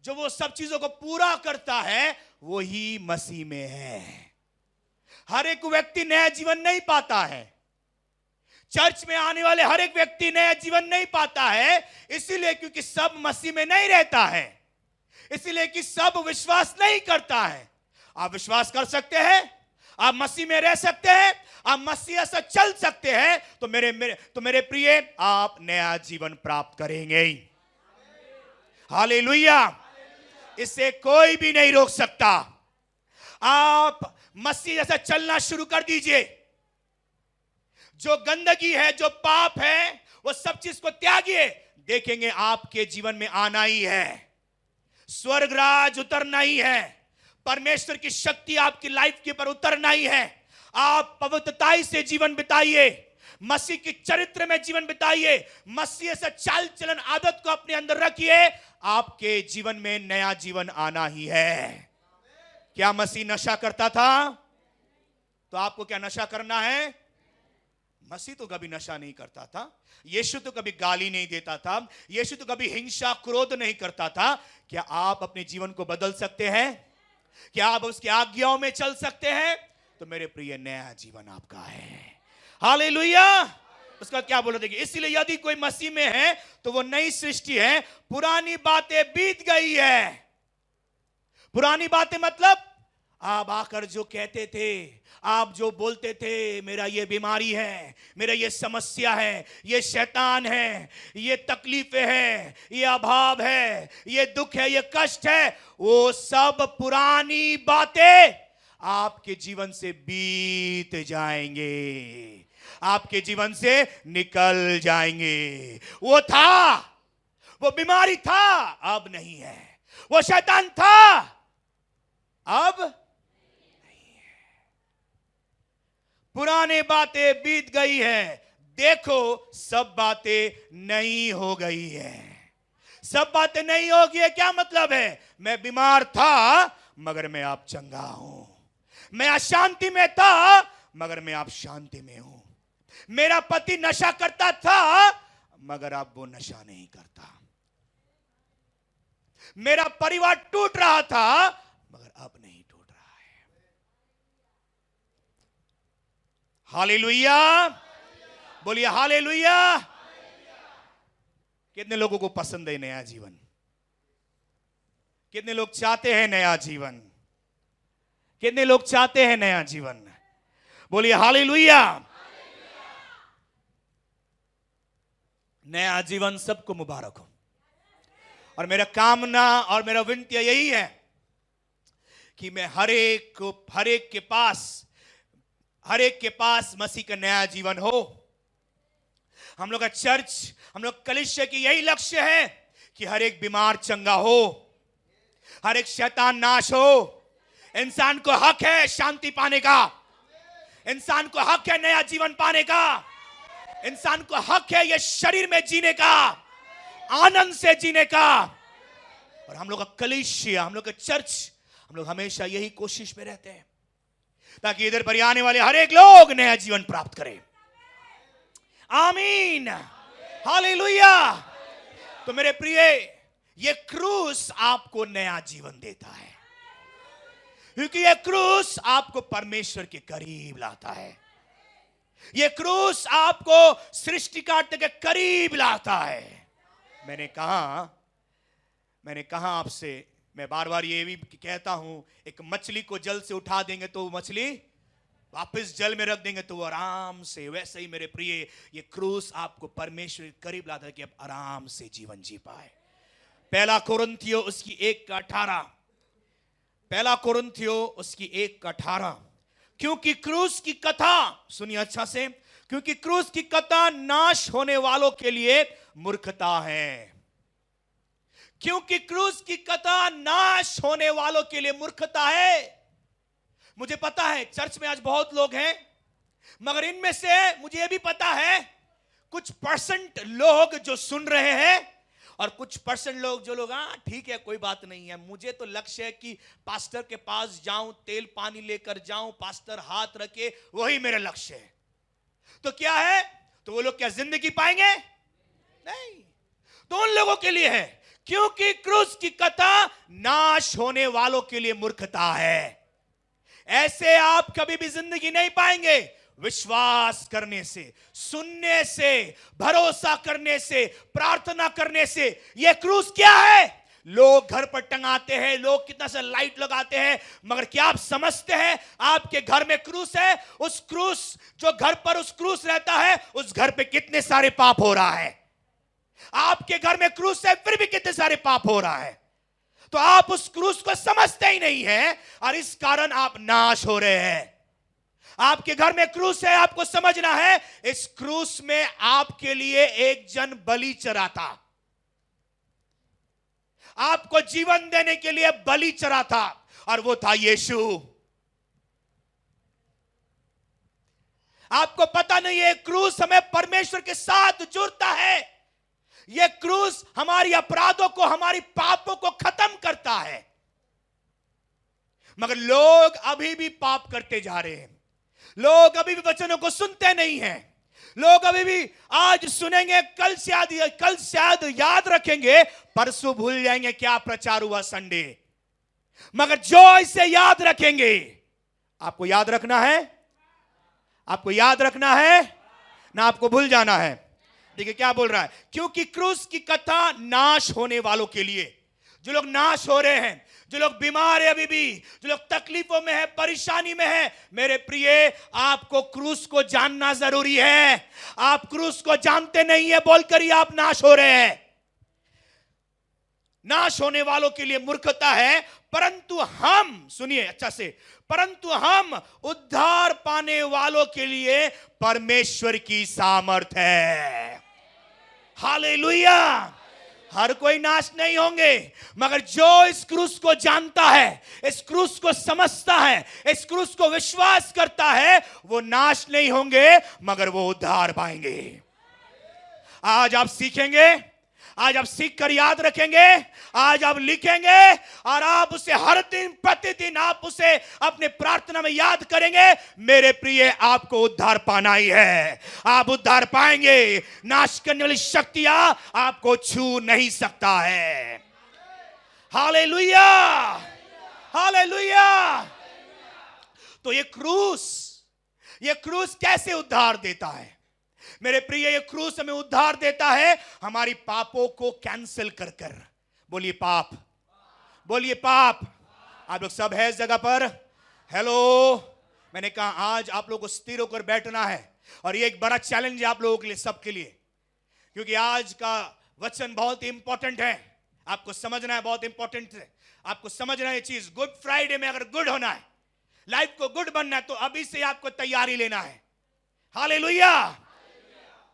जो वो सब चीजों को पूरा करता है, वही मसीह में है। हर एक व्यक्ति नया जीवन नहीं पाता है। चर्च में आने वाले हर एक व्यक्ति नया जीवन नहीं पाता है, इसीलिए क्योंकि सब मसीह में नहीं रहता है, इसीलिए कि सब विश्वास नहीं करता है। आप विश्वास कर सकते हैं, आप मसीह में रह सकते हैं, आप मसीह से चल सकते हैं, तो मेरे प्रिय, आप नया जीवन प्राप्त करेंगे। हालेलुया। इसे कोई भी नहीं रोक सकता। आप मसीह जैसा चलना शुरू कर दीजिए। जो गंदगी है, जो पाप है, वो सब चीज को त्यागिए। देखेंगे आपके जीवन में आना ही है, स्वर्गराज उतरना ही है, परमेश्वर की शक्ति आपकी लाइफ के ऊपर उतरना ही है। आप पवित्रताई से जीवन बिताइए, मसीह की चरित्र में जीवन बिताइए, मसीह से चाल चलन आदत को अपने अंदर रखिए। आपके जीवन में नया जीवन आना ही है। क्या मसीह नशा करता था? तो आपको क्या नशा करना है? मसीह तो कभी नशा नहीं करता था। यीशु तो कभी गाली नहीं देता था। यीशु तो कभी हिंसा क्रोध नहीं करता था। क्या आप अपने जीवन को बदल सकते हैं? क्या आप उसकी आज्ञाओं में चल सकते हैं? तो मेरे प्रिय, नया जीवन आपका है। हालेलुया। उसका क्या बोला? देखिए, इसलिए यदि कोई मसीह में है तो वो नई सृष्टि है, पुरानी बातें बीत गई है। पुरानी बातें मतलब आप आकर जो कहते थे, आप जो बोलते थे, मेरा ये बीमारी है, मेरा ये समस्या है, ये शैतान है, ये तकलीफें हैं, ये अभाव है, ये दुख है, ये कष्ट है, वो सब पुरानी बातें आपके जीवन से बीत जाएंगे, आपके जीवन से निकल जाएंगे। वो था, वो बीमारी था, अब नहीं है। वो शैतान था, अब नहीं है। पुराने बातें बीत गई है, देखो सब बातें नई हो गई है। सब बातें नई हो गई है, क्या मतलब है? मैं बीमार था मगर मैं अब चंगा हूं। मैं अशांति में था मगर मैं अब शांति में हूं। मेरा पति नशा करता था मगर अब वो नशा नहीं करता। मेरा परिवार टूट रहा था मगर अब नहीं टूट रहा है। हालेलुया, बोलिए हालेलुया। कितने लोगों को पसंद है नया जीवन? कितने लोग चाहते हैं नया जीवन? कितने लोग चाहते हैं नया जीवन? बोलिए हालेलुया। नया जीवन सबको मुबारक हो। और मेरा कामना और मेरा विनती यही है कि मैं हर एक के पास मसीह का नया जीवन हो। हम लोग का चर्च, हम लोग कलीसिया की यही लक्ष्य है कि हर एक बीमार चंगा हो, हर एक शैतान नाश हो। इंसान को हक है शांति पाने का, इंसान को हक है नया जीवन पाने का, इंसान को हक है ये शरीर में जीने का, आनंद से जीने का। और हम लोग का कलीसिया, हम लोग का चर्च, हम लोग हमेशा यही कोशिश में रहते हैं ताकि इधर पर आने वाले हर एक लोग नया जीवन प्राप्त करें। आमीन, हालेलुया। तो मेरे प्रिय, ये क्रूस आपको नया जीवन देता है, क्योंकि ये क्रूस आपको परमेश्वर के करीब लाता है। ये क्रूस आपको सृष्टिकर्ता के करीब लाता है। मैंने कहा आपसे, मैं बार बार ये भी कहता हूं, एक मछली को जल से उठा देंगे तो मछली वापस जल में रख देंगे तो वो आराम से, वैसे ही मेरे प्रिय ये क्रूस आपको परमेश्वर के करीब लाता है कि आप आराम से जीवन जी पाए। पहला कोरिन्थियों उसकी 1:18, पहला कोरिन्थियों उसकी 1:18, क्योंकि क्रूस की कथा, सुनिए अच्छा से, क्योंकि क्रूस की कथा नाश होने वालों के लिए मूर्खता है। क्योंकि क्रूस की कथा नाश होने वालों के लिए मूर्खता है। मुझे पता है चर्च में आज बहुत लोग हैं, मगर इनमें से मुझे यह भी पता है कुछ परसेंट लोग जो सुन रहे हैं और कुछ परसेंट लोग जो लोग, हाँ ठीक है कोई बात नहीं है, मुझे तो लक्ष्य है कि पास्टर के पास जाऊं, तेल पानी लेकर जाऊं, पास्टर हाथ रखे, वही मेरा लक्ष्य है। तो क्या है? तो वो लोग क्या जिंदगी पाएंगे? नहीं। तो उन लोगों के लिए है, क्योंकि क्रूस की कथा नाश होने वालों के लिए मूर्खता है। ऐसे आप कभी भी जिंदगी नहीं पाएंगे। विश्वास करने से, सुनने से, भरोसा करने से, प्रार्थना करने से। यह क्रूस क्या है? लोग घर पर टंगाते हैं, लोग कितना सा लाइट लगाते हैं, मगर क्या आप समझते हैं आपके घर में क्रूस है? उस क्रूस, जो घर पर उस क्रूस रहता है, उस घर पे कितने सारे पाप हो रहा है। आपके घर में क्रूस है, फिर भी कितने सारे पाप हो रहा है। तो आप उस क्रूस को समझते ही नहीं है और इस कारण आप नाश हो रहे हैं। आपके घर में क्रूस है, आपको समझना है, इस क्रूस में आपके लिए एक जन बलि चढ़ा था, आपको जीवन देने के लिए बलि चढ़ा था, और वो था यीशु। आपको पता नहीं है क्रूस हमें परमेश्वर के साथ जुड़ता है। यह क्रूस हमारी अपराधों को, हमारी पापों को खत्म करता है। मगर लोग अभी भी पाप करते जा रहे हैं। लोग अभी भी वचनों को सुनते नहीं हैं। लोग अभी भी आज सुनेंगे, कल शायद याद रखेंगे, परसों भूल जाएंगे क्या प्रचार हुआ संडे। मगर जो इसे याद रखेंगे, आपको याद रखना है, आपको याद रखना है ना, आपको भूल जाना है। देखिए क्या बोल रहा है, क्योंकि क्रूस की कथा नाश होने वालों के लिए। जो लोग नाश हो रहे हैं, जो लोग बीमार है अभी भी, जो लोग तकलीफों में है, परेशानी में है, मेरे प्रिय, आपको क्रूस को जानना जरूरी है। आप क्रूस को जानते नहीं है बोलकर ही आप नाश हो रहे हैं। नाश होने वालों के लिए मूर्खता है, परंतु हम, सुनिए अच्छा से, परंतु हम उद्धार पाने वालों के लिए परमेश्वर की सामर्थ है। हालेलुया। हर कोई नाश नहीं होंगे, मगर जो इस क्रूस को जानता है, इस क्रूस को समझता है, इस क्रूस को विश्वास करता है, वो नाश नहीं होंगे मगर वो उद्धार पाएंगे। आज आप सीखेंगे, आज आप सीख कर याद रखेंगे, आज आप लिखेंगे और आप उसे हर दिन प्रतिदिन आप उसे अपने प्रार्थना में याद करेंगे। मेरे प्रिय, आपको उद्धार पाना ही है, आप उद्धार पाएंगे। नाश करने वाली शक्तियां आपको छू नहीं सकता है। Hallelujah, hallelujah. तो ये क्रूस कैसे उद्धार देता है? मेरे प्रिय, ये क्रूस हमें उद्धार देता है हमारी पापों को कैंसिल कर कर। बोलिए पाप, बोलिए पाप। आप लोग सब है इस जगह पर? हेलो। मैंने कहा आज आप लोगों को स्थिर होकर बैठना है, और ये एक बड़ा चैलेंज है आप लोगों के लिए, सबके लिए, क्योंकि आज का वचन बहुत ही इंपॉर्टेंट है। आपको समझना है, बहुत इंपॉर्टेंट है। आपको समझना है ये चीज। गुड फ्राइडे में अगर गुड होना है, लाइफ को गुड बनना है, तो अभी से आपको तैयारी लेना है। हालेलुया।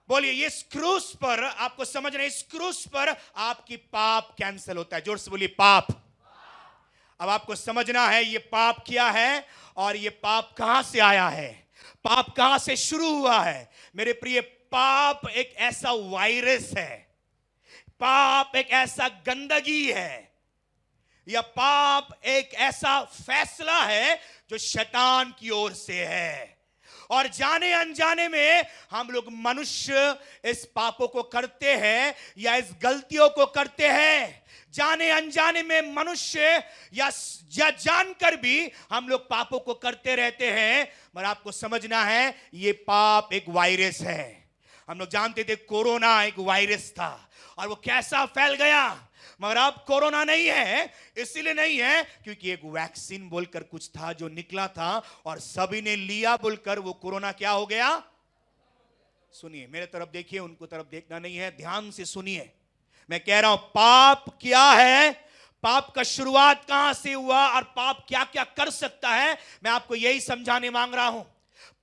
बोलिए, ये क्रूस पर आपको समझना है, इस क्रूस पर आपकी पाप कैंसिल होता है। जोर से बोलिए पाप। अब आपको समझना है ये पाप क्या है और ये पाप कहां से आया है, पाप कहां से शुरू हुआ है। मेरे प्रिय, पाप एक ऐसा वायरस है, पाप एक ऐसा गंदगी है, या पाप एक ऐसा फैसला है जो शैतान की ओर से है, और जाने अनजाने में हम लोग मनुष्य इस पापों को करते हैं या इस गलतियों को करते हैं। जाने अनजाने में मनुष्य या जानकर भी हम लोग पापों को करते रहते हैं। मगर आपको समझना है ये पाप एक वायरस है। हम लोग जानते थे कोरोना एक वायरस था और वो कैसा फैल गया, मगर अब कोरोना नहीं है। इसीलिए नहीं है क्योंकि एक वैक्सीन बोलकर कुछ था जो निकला था और सभी ने लिया बोलकर वो कोरोना क्या हो गया। सुनिए, मेरे तरफ देखिए, उनको तरफ देखना नहीं है, ध्यान से सुनिए। मैं कह रहा हूं पाप क्या है, पाप का शुरुआत कहां से हुआ और पाप क्या क्या कर सकता है, मैं आपको यही समझाने मांग रहा हूं।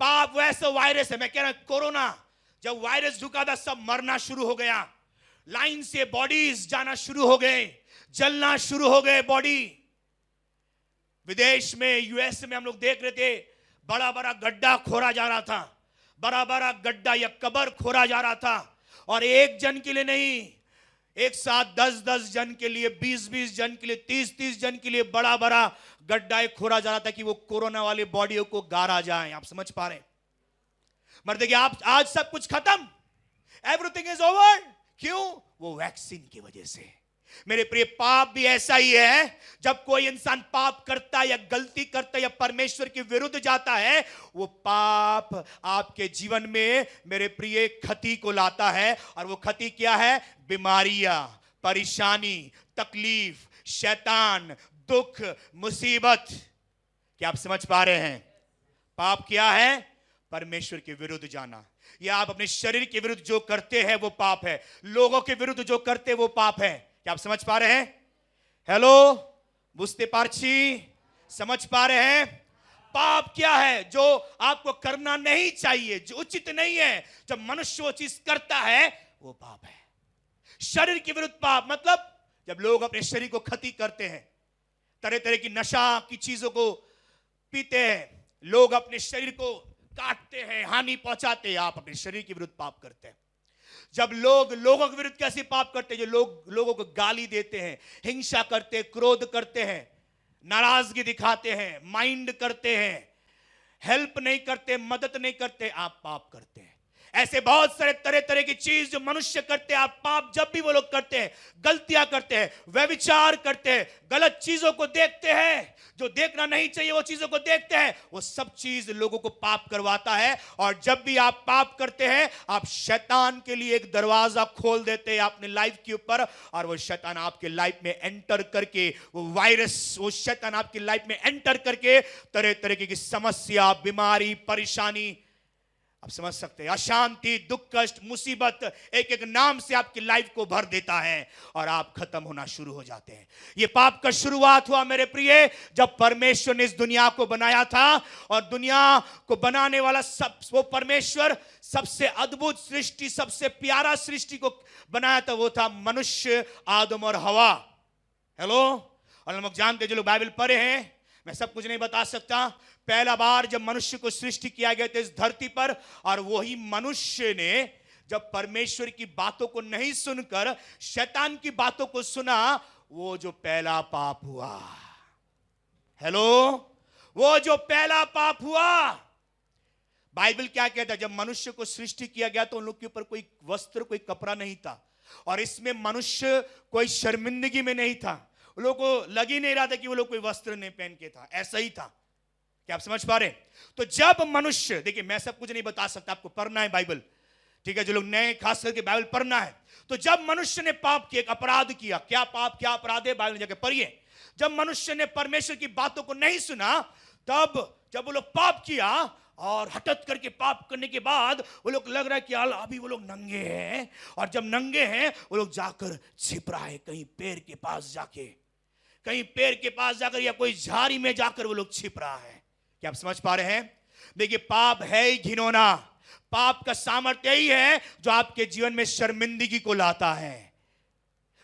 पाप वैसा वायरस है। मैं कह रहा हूं कोरोना जब वायरस ढुका था सब मरना शुरू हो गया, लाइन से बॉडीज जाना शुरू हो गए, जलना शुरू हो गए बॉडी। विदेश में, यूएस में हम लोग देख रहे थे बड़ा बड़ा गड्ढा खोरा जा रहा था, बड़ा बड़ा गड्ढा या कबर खोरा जा रहा था, और एक जन के लिए नहीं, एक साथ 10-10 जन के लिए, 20-20 जन के लिए, 30-30 जन के लिए बड़ा बड़ा गड्ढा खोरा जा रहा था कि वो कोरोना वाली बॉडियों को गारा जाए। आप समझ पा रहे हैं? मगर देखिए, आप आज सब कुछ खत्म, एवरीथिंग इज ओवर। क्यों? वो वैक्सीन की वजह से। मेरे प्रिय, पाप भी ऐसा ही है। जब कोई इंसान पाप करता है या गलती करता है या परमेश्वर के विरुद्ध जाता है, वो पाप आपके जीवन में मेरे प्रिय क्षति को लाता है। और वो क्षति क्या है? बीमारियां, परेशानी, तकलीफ, शैतान, दुख, मुसीबत। क्या आप समझ पा रहे हैं? पाप क्या है? परमेश्वर के विरुद्ध जाना। या आप अपने शरीर के विरुद्ध जो करते हैं वो पाप है, लोगों के विरुद्ध जो करते हैं वो पाप है। क्या आप समझ पा रहे हैं? हेलो, बुझते पारछी, समझ पा रहे हैं? पाप क्या है? जो आपको करना नहीं चाहिए, जो उचित नहीं है, जब मनुष्य वो चीज करता है वो पाप है। शरीर के विरुद्ध पाप मतलब जब लोग अपने शरीर को क्षति करते हैं, तरह तरह की नशा की चीजों को पीते हैं, लोग अपने शरीर को काटते हैं, हानि पहुंचाते हैं, आप अपने शरीर के विरुद्ध पाप करते हैं। जब लोग लोगों के विरुद्ध कैसे पाप करते हैं? जो लोग लोगों को गाली देते हैं, हिंसा करते हैं, क्रोध करते हैं, नाराजगी दिखाते हैं, माइंड करते हैं, हेल्प नहीं करते, मदद नहीं करते, आप पाप करते हैं। ऐसे बहुत सारे तरह तरह की चीज जो मनुष्य करते हैं। आप पाप जब भी वो लोग करते हैं, गलतियां करते हैं, व्यभिचार करते हैं, गलत चीजों को देखते हैं, जो देखना नहीं चाहिए वो चीजों को देखते हैं, वो सब चीज लोगों को पाप करवाता है। और जब भी आप पाप करते हैं, आप शैतान के लिए एक दरवाजा खोल देते हैं अपने लाइफ के ऊपर, और वो शैतान आपके लाइफ में एंटर करके, वो वायरस, वो शैतान आपकी लाइफ में एंटर करके तरह तरह की समस्या, बीमारी, परेशानी, आप समझ सकते हैं, अशांति, दुख, कष्ट, मुसीबत, एक एक नाम से आपकी लाइफ को भर देता है और आप खत्म होना शुरू हो जाते हैं। यह पाप का शुरुआत हुआ मेरे प्रिय, जब परमेश्वर ने इस दुनिया को बनाया था। और दुनिया को बनाने वाला वो परमेश्वर सबसे अद्भुत सृष्टि, सबसे प्यारा सृष्टि को बनाया था, वो था मनुष्य, आदम और हवा। हेलो। और हम लोग जानते, जो लोग बाइबल पढ़े हैं, मैं सब कुछ नहीं बता सकता, पहला बार जब मनुष्य को सृष्टि किया गया था इस धरती पर, और वही मनुष्य ने जब परमेश्वर की बातों को नहीं सुनकर शैतान की बातों को सुना, वो जो पहला पाप हुआ। हेलो। वो जो पहला पाप हुआ, बाइबल क्या कहता है, जब मनुष्य को सृष्टि किया गया तो उन लोग के ऊपर कोई वस्त्र, कोई कपड़ा नहीं था, और इसमें मनुष्य कोई शर्मिंदगी में नहीं था। उन लोगों को लग ही नहीं रहा था कि वो लोग कोई वस्त्र नहीं पहन के था, ऐसा ही था। क्या आप समझ पा रहे? तो जब मनुष्य, देखिए मैं सब कुछ नहीं बता सकता, आपको पढ़ना है बाइबल, ठीक है, जो लोग नए खास करके बाइबल पढ़ना है। तो जब मनुष्य ने पाप किया, एक अपराध किया, क्या पाप, क्या अपराध है, बाइबल जाके पढ़िए। जब मनुष्य ने परमेश्वर की बातों को नहीं सुना, तब जब वो लोग पाप किया, और हठत करके पाप करने के बाद वो लोग लग रहा है कि अभी वो लोग नंगे हैं, और जब नंगे हैं वो लोग जाकर छिप रहा है कहीं पेड़ के पास जाके, कहीं पेड़ के पास जाकर या कोई झाड़ी में जाकर वो लोग छिप रहा है। क्या आप समझ पा रहे हैं? देखिए, पाप है ही घिनौना। पाप का सामर्थ्य यही है जो आपके जीवन में शर्मिंदगी को लाता है,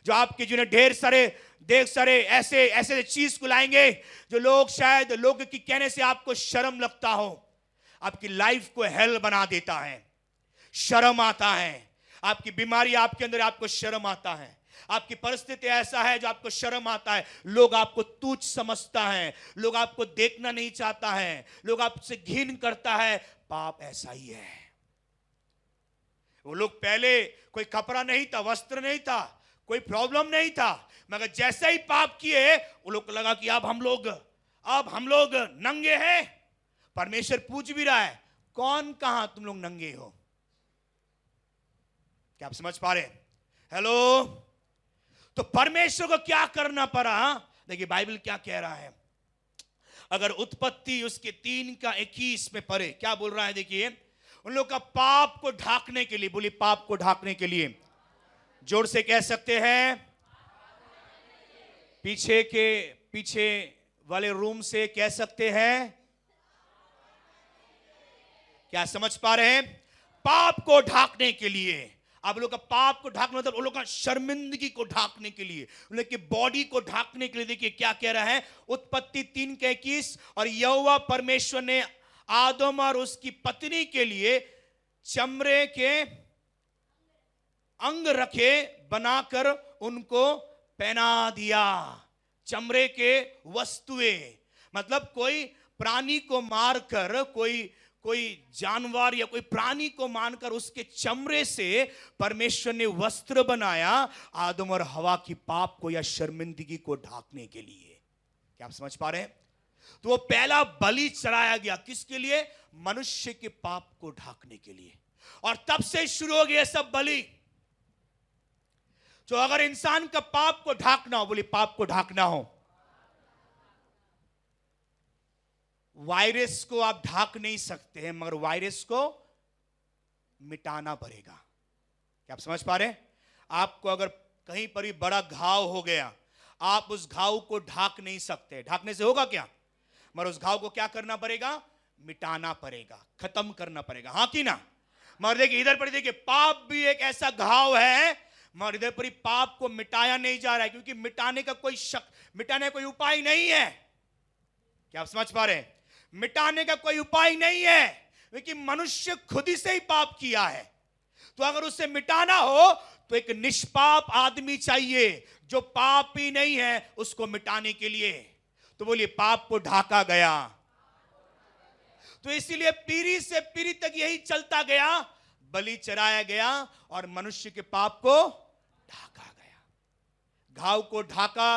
जो आपके जीवन में ढेर सारे ऐसे ऐसे चीज को लाएंगे जो लोग, शायद लोग की कहने से आपको शर्म लगता हो, आपकी लाइफ को हेल बना देता है, शर्म आता है, आपकी बीमारी आपके अंदर, आपको शर्म आता है, आपकी परिस्थिति ऐसा है जो आपको शर्म आता है, लोग आपको तुच्छ समझता है, लोग आपको देखना नहीं चाहता है, लोग आपसे घिन करता है। पाप ऐसा ही है। वो लोग पहले कोई कपड़ा नहीं था, वस्त्र नहीं था, कोई प्रॉब्लम नहीं था, मगर जैसे ही पाप किए वो लोग को लगा कि अब हम लोग नंगे हैं। परमेश्वर पूछ भी रहा है, कौन कहां तुम लोग नंगे हो? क्या आप समझ पा रहे? हेलो। तो परमेश्वर को क्या करना पड़ा? देखिए बाइबल क्या कह रहा है, अगर उत्पत्ति उसके 3:21 में पढ़े, क्या बोल रहा है? देखिए, उन लोग का पाप को ढांकने के लिए, बोलिए पाप को ढांकने के लिए, जोर से कह सकते हैं, पीछे वाले रूम से कह सकते हैं। क्या समझ पा रहे हैं? पाप को ढांकने के लिए। अब लोग का पाप को ढांकने मतलब उन लोग का शर्मिंदगी को ढांकने के लिए, उन लोग की बॉडी को ढांकने के लिए। देखिए क्या कह रहा है, उत्पत्ति 3:21, और यहोवा परमेश्वर ने आदम और उसकी पत्नी के लिए चमड़े के अंग रखे बनाकर उनको पहना दिया। चमड़े के वस्तुएं, मतलब कोई प्राणी को मारकर, कोई जानवर या कोई प्राणी को मारकर उसके चमड़े से परमेश्वर ने वस्त्र बनाया आदम और हवा की पाप को या शर्मिंदगी को ढांकने के लिए। क्या आप समझ पा रहे हैं? तो वो पहला बलि चढ़ाया गया, किसके लिए? मनुष्य के पाप को ढांकने के लिए। और तब से शुरू हो गया सब बलि। तो अगर इंसान का पाप को ढांकना हो, बोलिए पाप को ढांकना हो, वायरस को आप ढांक नहीं सकते हैं, मगर वायरस को मिटाना पड़ेगा। क्या आप समझ पा रहे हैं? आपको अगर कहीं पर भी बड़ा घाव हो गया, आप उस घाव को ढांक नहीं सकते, ढांकने से होगा क्या? मगर उस घाव को क्या करना पड़ेगा? मिटाना पड़ेगा, खत्म करना पड़ेगा, हाँ कि ना? मगर देखिए इधर पर, देखिए पाप भी एक ऐसा घाव है, मगर इधर पर पाप को मिटाया नहीं जा रहा है, क्योंकि मिटाने का कोई उपाय नहीं है। क्या आप समझ पा रहे हैं? मिटाने का कोई उपाय नहीं है, क्योंकि मनुष्य खुद ही से ही पाप किया है। तो अगर उसे मिटाना हो तो एक निष्पाप आदमी चाहिए जो पाप ही नहीं है उसको मिटाने के लिए। तो बोलिए पाप को ढाका गया। तो इसीलिए पीढ़ी से पीढ़ी तक यही चलता गया, बलि चढ़ाया गया और मनुष्य के पाप को ढाका गया। घाव को ढाका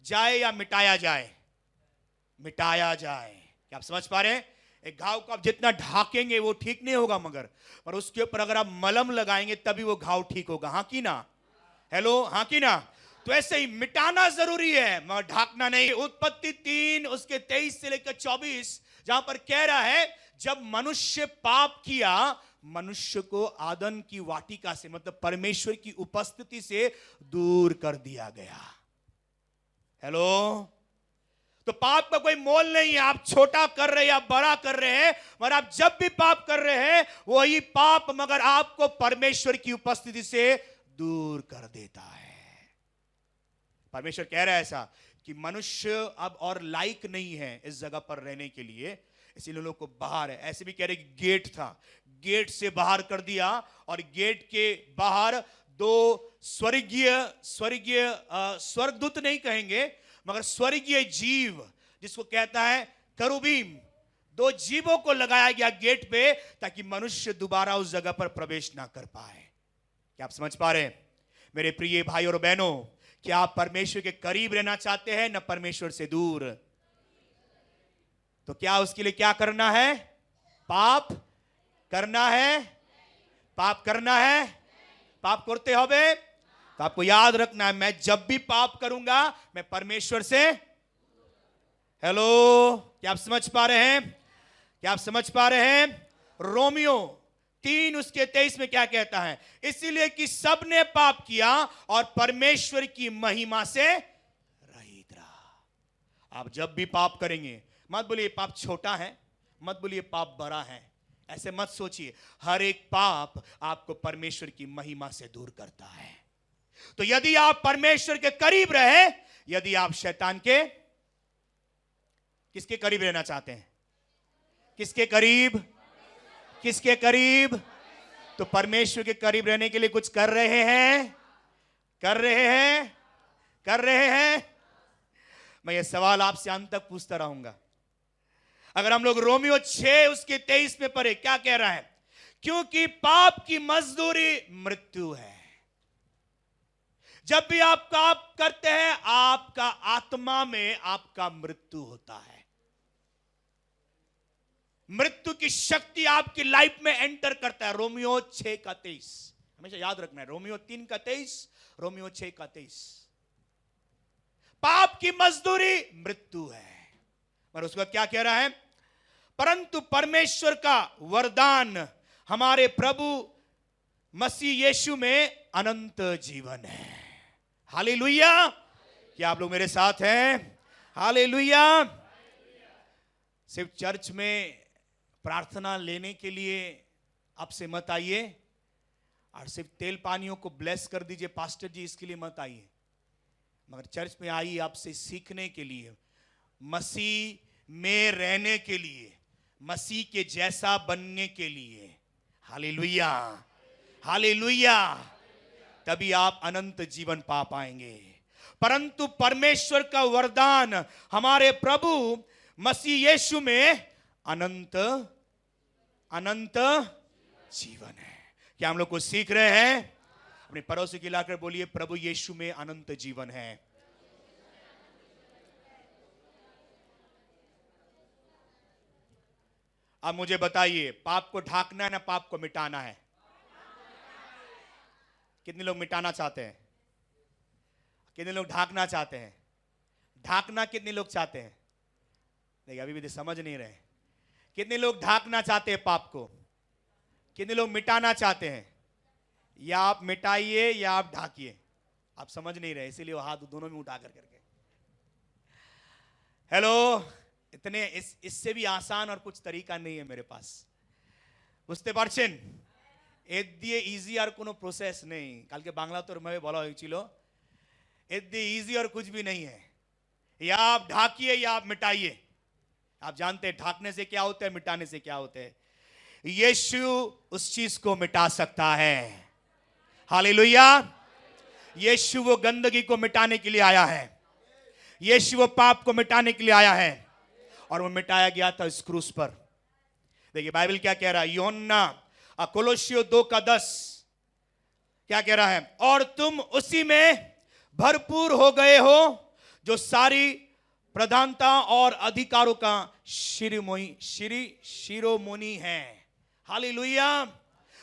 जाए या मिटाया जाए? मिटाया जाए। क्या आप समझ पा रहे हैं? एक घाव को आप जितना ढाकेंगे वो ठीक नहीं होगा, मगर पर उसके ऊपर अगर आप मलम लगाएंगे तभी वो घाव ठीक होगा। हाँ की ना? हेलो, हाँ की ना? तो ऐसे ही मिटाना जरूरी है मगर ढाकना नहीं। उत्पत्ति 3 उसके 23 से लेकर 24 जहां पर कह रहा है जब मनुष्य पाप किया, मनुष्य को आदन की वाटिका से मतलब परमेश्वर की उपस्थिति से दूर कर दिया गया। हेलो, तो पाप का कोई मोल नहीं है। आप छोटा कर रहे हैं या बड़ा कर रहे हैं, मगर आप जब भी पाप कर रहे हैं वही पाप मगर आपको परमेश्वर की उपस्थिति से दूर कर देता है। परमेश्वर कह रहा है ऐसा कि मनुष्य अब और लायक नहीं है इस जगह पर रहने के लिए, इसीलिए लोगों को बाहर है। ऐसे भी कह रहे कि गेट था, गेट से बाहर कर दिया और गेट के बाहर दो स्वर्गदूत नहीं कहेंगे मगर स्वर्गीय जीव, जिसको कहता है करूबीम, 2 जीवों को लगाया गया गेट पे ताकि मनुष्य दोबारा उस जगह पर प्रवेश ना कर पाए। क्या आप समझ पा रहे हैं मेरे प्रिय भाई और बहनों? क्या आप परमेश्वर के करीब रहना चाहते हैं ना परमेश्वर से दूर? तो क्या उसके लिए क्या करना है? पाप करना है? पाप करना है? पाप करते हो बे? तो आपको याद रखना है, मैं जब भी पाप करूंगा मैं परमेश्वर से, हेलो, क्या आप समझ पा रहे हैं? क्या आप समझ पा रहे हैं? रोमियो 3 उसके 23 में क्या कहता है? इसीलिए कि सबने पाप किया और परमेश्वर की महिमा से रहित रहा। आप जब भी पाप करेंगे मत बोलिए पाप छोटा है, मत बोलिए पाप बड़ा है, ऐसे मत सोचिए। हर एक पाप आपको परमेश्वर की महिमा से दूर करता है। तो यदि आप परमेश्वर के करीब रहे, यदि आप शैतान के किसके करीब रहना चाहते हैं? किसके करीब? किसके करीब? तो परमेश्वर के करीब रहने के लिए कुछ कर रहे हैं? कर रहे हैं? कर रहे हैं? मैं ये सवाल आपसे अंत तक पूछता रहूंगा। अगर हम लोग रोमियो 6 उसके 23 में पढ़े, क्या कह रहा है? क्योंकि पाप की मजदूरी मृत्यु है। जब भी आप पाप करते हैं आपका आत्मा में आपका मृत्यु होता है। मृत्यु की शक्ति आपकी लाइफ में एंटर करता है। रोमियो 6 का 23 हमेशा याद रखना है। रोमियो 3 का 23, रोमियो 6 का 23। पाप की मजदूरी मृत्यु है। और उसका क्या कह रहा है? परंतु परमेश्वर का वरदान हमारे प्रभु मसीह यीशु में अनंत जीवन है। हालेलुया! क्या आप लोग मेरे साथ हैं? हालेलुया! सिर्फ चर्च में प्रार्थना लेने के लिए आपसे मत आइए और सिर्फ तेल पानियों को ब्लेस कर दीजिए पास्टर जी, इसके लिए मत आइए, मगर चर्च में आइए आपसे सीखने के लिए, मसीह में रहने के लिए, मसीह के जैसा बनने के लिए। हालेलुया! हालेलुया! तभी आप अनंत जीवन पा पाएंगे। परंतु परमेश्वर का वरदान हमारे प्रभु मसीह यीशु में अनंत अनंत जीवन है। क्या हम लोग कुछ सीख रहे हैं? अपने पड़ोसी को लाकर बोलिए, प्रभु यीशु में अनंत जीवन है। अब मुझे बताइए, पाप को ढाकना है ना पाप को मिटाना है? कितने लोग मिटाना चाहते हैं? कितने लोग ढाकना चाहते हैं? ढाकना कितने लोग चाहते हैं? देखिए अभी भी समझ नहीं रहे। कितने लोग ढाकना चाहते हैं पाप को? कितने लोग मिटाना चाहते हैं? या आप मिटाइए या आप ढाकिए। आप समझ नहीं रहे, इसीलिए वो हाथ दोनों में उठा करके। हेलो, इतने इससे भी आसान और कुछ तरीका नहीं है मेरे पास। বুঝতে পারছেন? এর দিয়ে ইজি আর কোনো প্রসেস নেই। কালকে বাংলা তোর ভাবে বলা হয়েছিল, এর দিয়ে इजी और कुछ भी नहीं है। या आप ढाकिए या आप मिटाइए। आप जानते हैं ढाकने से क्या होता है, मिटाने से क्या होता है? यीशु उस चीज को मिटा सकता है। हालेलुया! यीशु वो गंदगी को मिटाने के लिए आया है। यीशु वो पाप को मिटाने के लिए आया है और वो मिटाया गया था इस क्रूस पर। देखिए बाइबल क्या कह रहा है? यूहन्ना कोलोसियों 2:10 क्या कह रहा है? और तुम उसी में भरपूर हो गए हो, जो सारी प्रधानता और अधिकारों का शिरोमणि है। हालेलुया।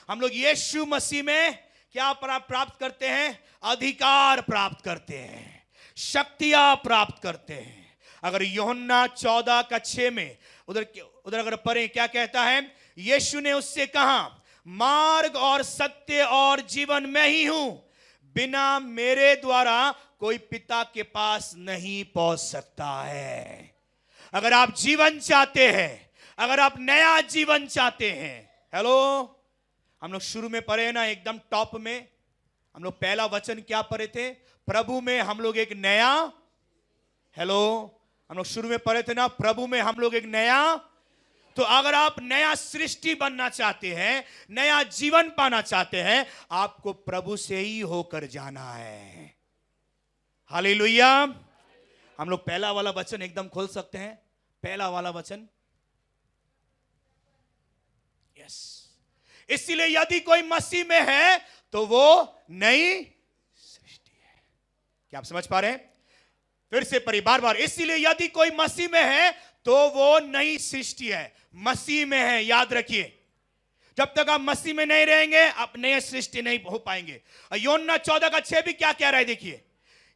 हम लोग यीशु मसीह में क्या प्राप्त करते हैं? अधिकार प्राप्त करते हैं, शक्तियां प्राप्त करते हैं। अगर यूहन्ना 14:6 में उधर अगर पढ़ें, क्या कहता है? यीशु ने उससे कहा, मार्ग और सत्य और जीवन मैं ही हूं, बिना मेरे द्वारा कोई पिता के पास नहीं पहुंच सकता है। अगर आप जीवन चाहते हैं, अगर आप नया जीवन चाहते हैं, हेलो, हम लोग शुरू में पढ़े ना, एकदम टॉप में हम लोग पहला वचन क्या पढ़े थे? प्रभु में हम लोग एक नया, हेलो, हम लोग शुरू में पढ़े थे ना, प्रभु में हम लोग एक नया। तो अगर आप नया सृष्टि बनना चाहते हैं, नया जीवन पाना चाहते हैं, आपको प्रभु से ही होकर जाना है। हालेलुया। हम लोग पहला वाला वचन एकदम खोल सकते हैं, पहला वाला वचन। यस, इसलिए यदि कोई मसीह में है तो वो नई सृष्टि है। क्या आप समझ पा रहे हैं? फिर से पढ़िए बार बार। इसलिए यदि कोई मसीह में है तो वो नई सृष्टि है। मसीह में है, याद रखिए। जब तक आप मसीह में नहीं रहेंगे, आप नए सृष्टि नहीं हो पाएंगे। यूहन्ना 14:6 भी क्या कह रहा है? देखिए,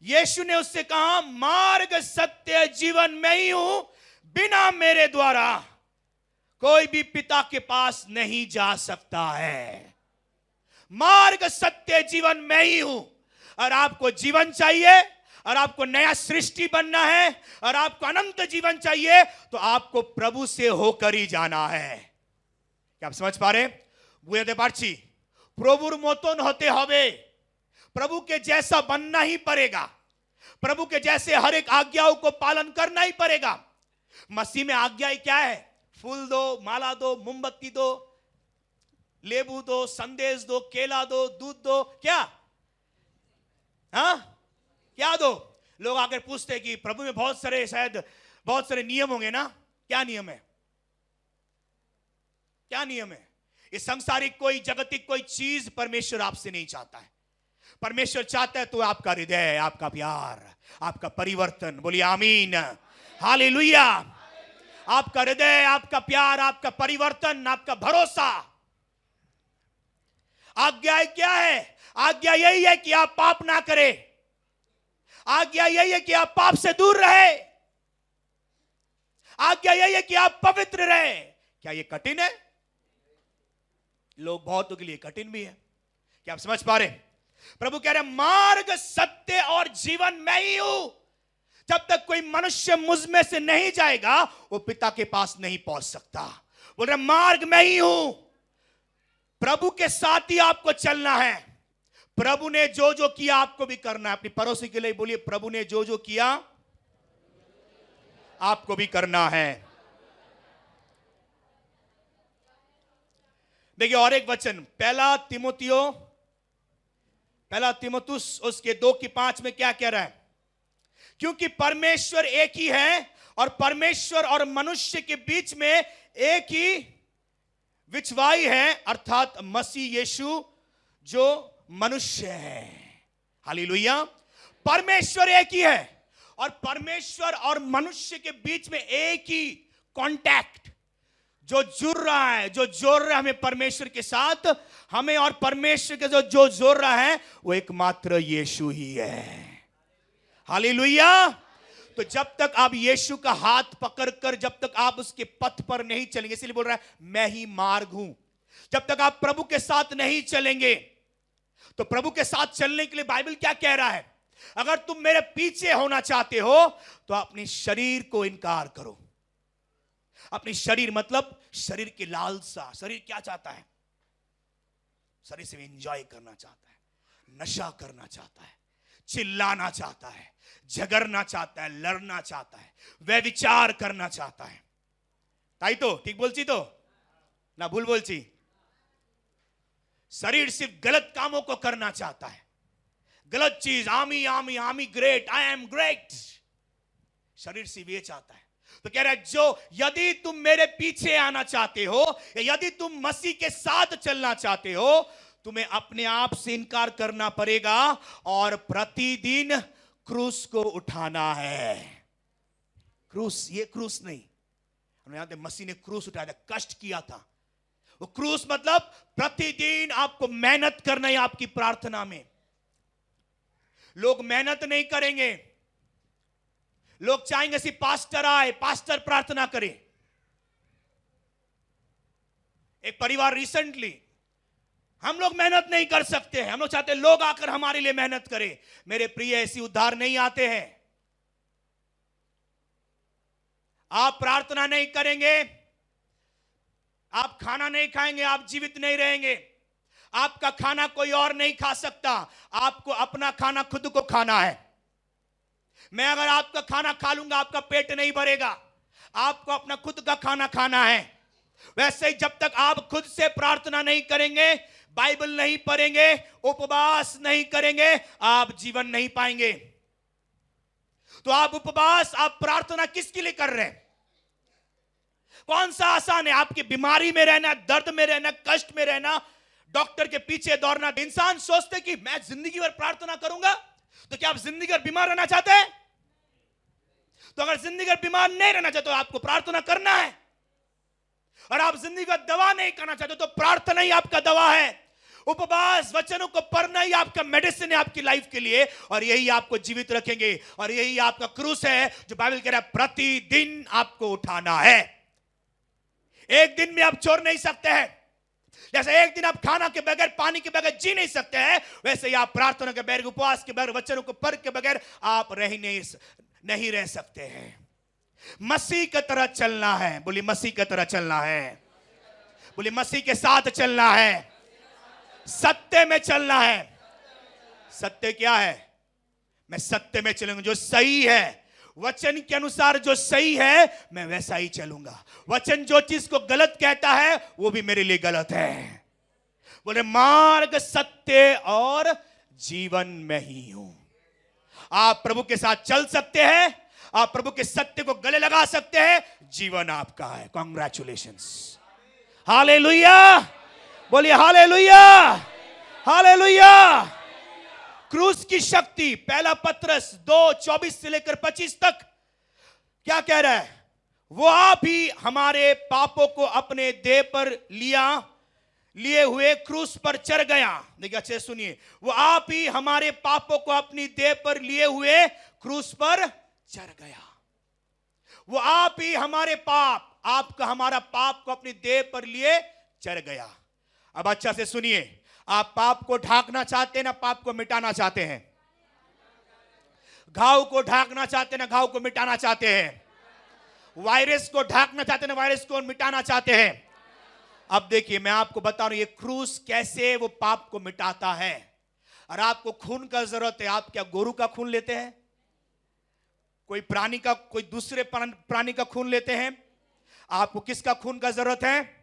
यीशु ने उससे कहा, मार्ग सत्य जीवन मैं ही हूं, बिना मेरे द्वारा कोई भी पिता के पास नहीं जा सकता है। मार्ग सत्य जीवन मैं ही हूं। और आपको जीवन चाहिए, और आपको नया सृष्टि बनना है, और आपको अनंत जीवन चाहिए, तो आपको प्रभु से होकर ही जाना है। क्या आप समझ पा रहे? बुझते पारछी प्रभुर मतन होते हवे, प्रभु के जैसा बनना ही पड़ेगा, प्रभु के जैसे हर एक आज्ञाओं को पालन करना ही पड़ेगा। मसीह में आज्ञाएं क्या है? फूल दो, माला दो, मोमबत्ती दो, लेबू दो, संदेश दो, केला दो, दूध दो, क्या? हाँ, क्या दो? लोग आकर पूछते हैं कि प्रभु में बहुत सारे नियम होंगे ना। क्या नियम है? क्या नियम है? इस संसारिक कोई जगतिक कोई चीज परमेश्वर आपसे नहीं चाहता है। परमेश्वर चाहता है तो आपका हृदय, आपका प्यार, आपका परिवर्तन। बोलिए आमीन, हालेलुया। आपका हृदय, आपका प्यार, आपका परिवर्तन, आपका भरोसा। आज्ञा क्या है? आज्ञा यही है कि आप पाप ना करें। आज्ञा यही है कि आप पाप से दूर रहे। आज्ञा यही है कि आप पवित्र रहे। क्या ये कठिन है? लोग बहुतों के लिए कठिन भी है। क्या आप समझ पा रहे? प्रभु कह रहे मार्ग सत्य और जीवन मैं ही हूं। जब तक कोई मनुष्य मुझ में से नहीं जाएगा, वो पिता के पास नहीं पहुंच सकता। बोल रहे मार्ग मैं ही हूं। प्रभु के साथ ही आपको चलना है। प्रभु ने जो जो किया आपको भी करना है। अपनी पड़ोसी के लिए बोलिए, प्रभु ने जो जो किया आपको भी करना है। देखिए और एक वचन, पहला तीमुथियुस उसके 2:5 में क्या कह रहा है? क्योंकि परमेश्वर एक ही है, और परमेश्वर और मनुष्य के बीच में एक ही विचवाई है, अर्थात मसीह यीशु जो मनुष्य है। हालेलुया। परमेश्वर एक ही है, और परमेश्वर और मनुष्य के बीच में एक ही कांटेक्ट जो जुड़ रहा है, जो जोड़ रहा है हमें परमेश्वर के साथ, हमें और परमेश्वर के जो जोड़ रहा है, वो एकमात्र यीशु ही है। हालेलुया। तो जब तक आप यीशु का हाथ पकड़कर, जब तक आप उसके पथ पर नहीं चलेंगे, इसलिए बोल रहा है मैं ही मार्ग हूं। जब तक आप प्रभु के साथ नहीं चलेंगे, तो प्रभु के साथ चलने के लिए बाइबल क्या कह रहा है? अगर तुम मेरे पीछे होना चाहते हो तो अपने शरीर को इनकार करो। अपनी शरीर मतलब शरीर की लालसा। शरीर क्या चाहता है? शरीर से एंजॉय करना चाहता है, नशा करना चाहता है, चिल्लाना चाहता है, झगड़ना चाहता है, लड़ना चाहता है, व्यभिचार करना चाहता है। ताई तो ठीक बोलची तो ना भूल बोलची। शरीर सिर्फ गलत कामों को करना चाहता है, गलत चीज, आमी आमी आमी ग्रेट, आई एम ग्रेट। शरीर सिर्फ ये चाहता है। तो कह रहा है जो यदि तुम मेरे पीछे आना चाहते हो, या यदि तुम मसीह के साथ चलना चाहते हो, तुम्हें अपने आप से इनकार करना पड़ेगा और प्रतिदिन क्रूस को उठाना है। क्रूस, ये क्रूस नहीं, हम जानते मसीह ने क्रूस उठाया था, कष्ट किया था। वो क्रूस मतलब प्रतिदिन आपको मेहनत करना है। आपकी प्रार्थना में लोग मेहनत नहीं करेंगे, लोग चाहेंगे सिर्फ पास्टर आए, पास्टर प्रार्थना करे। एक परिवार रिसेंटली, हम लोग मेहनत नहीं कर सकते हैं, हम लोग चाहते हैं लोग आकर हमारे लिए मेहनत करें। मेरे प्रिय, ऐसी उद्धार नहीं आते हैं। आप प्रार्थना नहीं करेंगे, आप खाना नहीं खाएंगे, आप जीवित नहीं रहेंगे। आपका खाना कोई और नहीं खा सकता, आपको अपना खाना खुद को खाना है। मैं अगर आपका खाना खा लूंगा, आपका पेट नहीं भरेगा, आपको अपना खुद का खाना खाना है। वैसे ही जब तक आप खुद से प्रार्थना नहीं करेंगे, बाइबल नहीं पढ़ेंगे, उपवास नहीं करेंगे, आप जीवन नहीं पाएंगे। तो आप उपवास, आप प्रार्थना किसके लिए कर रहे हैं? कौन सा आसान है? आपकी बीमारी में रहना, दर्द में रहना, कष्ट में रहना, डॉक्टर के पीछे दौड़ना। इंसान सोचते कि मैं जिंदगी भर प्रार्थना करूंगा। तो क्या आप जिंदगी भर बीमार रहना चाहते हैं? तो अगर जिंदगी भर बीमार नहीं रहना चाहते तो आपको प्रार्थना करना है। और आप जिंदगी भर दवा नहीं करना चाहते तो प्रार्थना ही आपका दवा है। उपवास, वचनों को पढ़ना ही आपका मेडिसिन है आपकी लाइफ के लिए, और यही आपको जीवित रखेंगे। और यही आपका क्रूस है जो बाइबल कह रहा है प्रतिदिन आपको उठाना है। एक दिन में आप छोड़ नहीं सकते हैं। जैसे एक दिन आप खाना के बगैर, पानी के बगैर जी नहीं सकते हैं, वैसे ही आप प्रार्थना के बगैर, उपवास के बगैर, वचनों को पढ़ के बगैर आप नहीं रह सकते हैं। मसीह की तरह चलना है। बोलिए मसीह की तरह चलना है। बोलिए मसीह के साथ चलना है, सत्य में चलना है। सत्य क्या है? मैं सत्य में चलूंगा, जो सही है, वचन के अनुसार जो सही है मैं वैसा ही चलूंगा। वचन जो चीज को गलत कहता है वो भी मेरे लिए गलत है। बोले मार्ग, सत्य और जीवन में ही हूं। आप प्रभु के साथ चल सकते हैं, आप प्रभु के सत्य को गले लगा सकते हैं, जीवन आपका है। Congratulations, hallelujah. बोलिए हालेलुया, हालेलुया। क्रूस की शक्ति, पहला पत्रस 2:24 से लेकर 25 तक क्या कह रहा है? वो आप ही हमारे पापों को अपने देह पर लिए हुए क्रूस पर चढ़ गया। देखिए अच्छे सुनिए, वो आप ही हमारे पापों को अपनी देह पर लिए हुए क्रूस पर चढ़ गया। वो आप ही हमारे पाप, आपका हमारा पाप को अपनी देह पर लिए चढ़ गया। अब अच्छा से सुनिए, आप पाप को ढांकना चाहते हैं ना पाप को मिटाना चाहते हैं? घाव को ढांकना चाहते हैं ना घाव को मिटाना चाहते हैं? वायरस को ढांकना चाहते हैं ना वायरस को मिटाना चाहते हैं? अब देखिए मैं आपको बता रहा हूं ये क्रूस कैसे वो पाप को मिटाता है। और आपको खून का जरूरत है। आप क्या गोरू का खून लेते हैं? कोई प्राणी का, कोई दूसरे प्राणी का खून लेते हैं? आपको किसका खून का जरूरत है?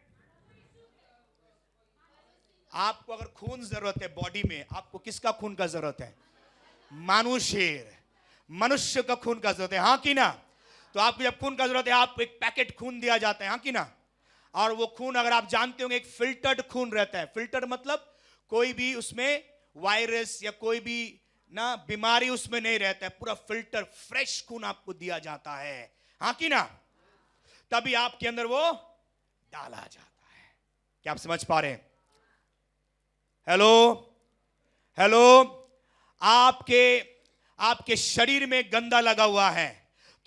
आपको अगर खून जरूरत है बॉडी में, आपको किसका खून का जरूरत है? मनुष्य का खून का जरूरत है, हाँ कि ना? तो आपको जब खून का जरूरत है, आपको एक पैकेट खून दिया जाता है, हाँ कि ना? और वो खून अगर आप जानते होंगे एक फिल्टर्ड खून रहता है। फिल्टर्ड मतलब कोई भी उसमें वायरस या कोई भी ना बीमारी उसमें नहीं रहता है, पूरा फिल्टर फ्रेश खून आपको दिया जाता है, हाँ कि ना? तभी आपके अंदर वो डाला जाता है। क्या आप समझ पा रहे हैं? Hello hello. आपके शरीर में गंदा लगा हुआ है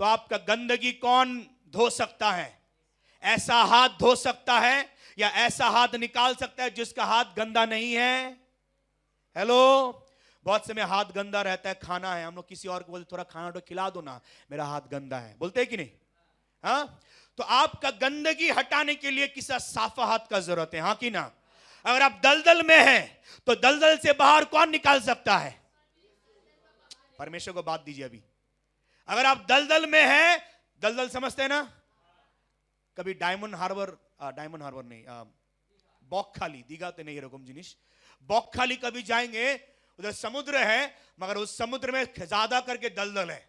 तो आपका गंदगी कौन धो सकता है? ऐसा हाथ धो सकता है या ऐसा हाथ निकाल सकता है जिसका हाथ गंदा नहीं है? हेलो। बहुत समय हाथ गंदा रहता है, खाना है, हम लोग किसी और को बोलते थोड़ा खाना तो खिला दो ना, मेरा हाथ गंदा है, बोलते हैं कि नहीं? हाँ, तो आपका गंदगी हटाने के लिए किसी साफा हाथ का जरूरत है, हाँ कि ना? अगर आप दलदल में हैं तो दलदल से बाहर कौन निकाल सकता है? परमेश्वर को बात दीजिए अभी। अगर आप दलदल में हैं, दलदल समझते हैं ना? कभी डायमंड हार्बर नहीं, बॉकखाली, दीघाते नहीं रकम जिनिस, बॉकखाली कभी जाएंगे, उधर समुद्र है मगर उस समुद्र में ज्यादा करके दलदल है।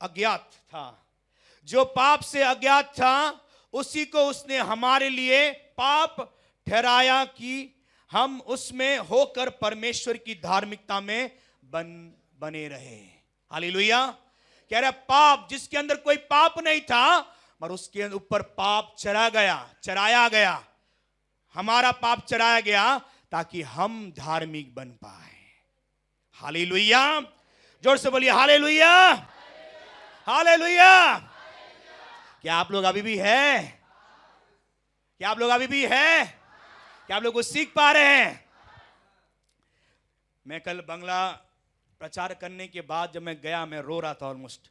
अज्ञात था, जो पाप से अज्ञात था, उसी को उसने हमारे लिए पाप ठहराया कि हम उसमें होकर परमेश्वर की धार्मिकता में बने रहे। हालेलुया। कह रहा पाप, जिसके अंदर कोई पाप नहीं था, मगर उसके ऊपर पाप चढ़ाया गया, हमारा पाप चढ़ाया गया ताकि हम धार्मिक बन पाए। हालेलुया। जोर से बोलिए हालेलुया, हालेलुया। क्या आप लोग अभी भी है? क्या आप लोग अभी भी है? क्या आप लोग कुछ सीख पा रहे हैं? मैं कल बंगला प्रचार करने के बाद जब मैं गया, मैं रो रहा था ऑलमोस्ट।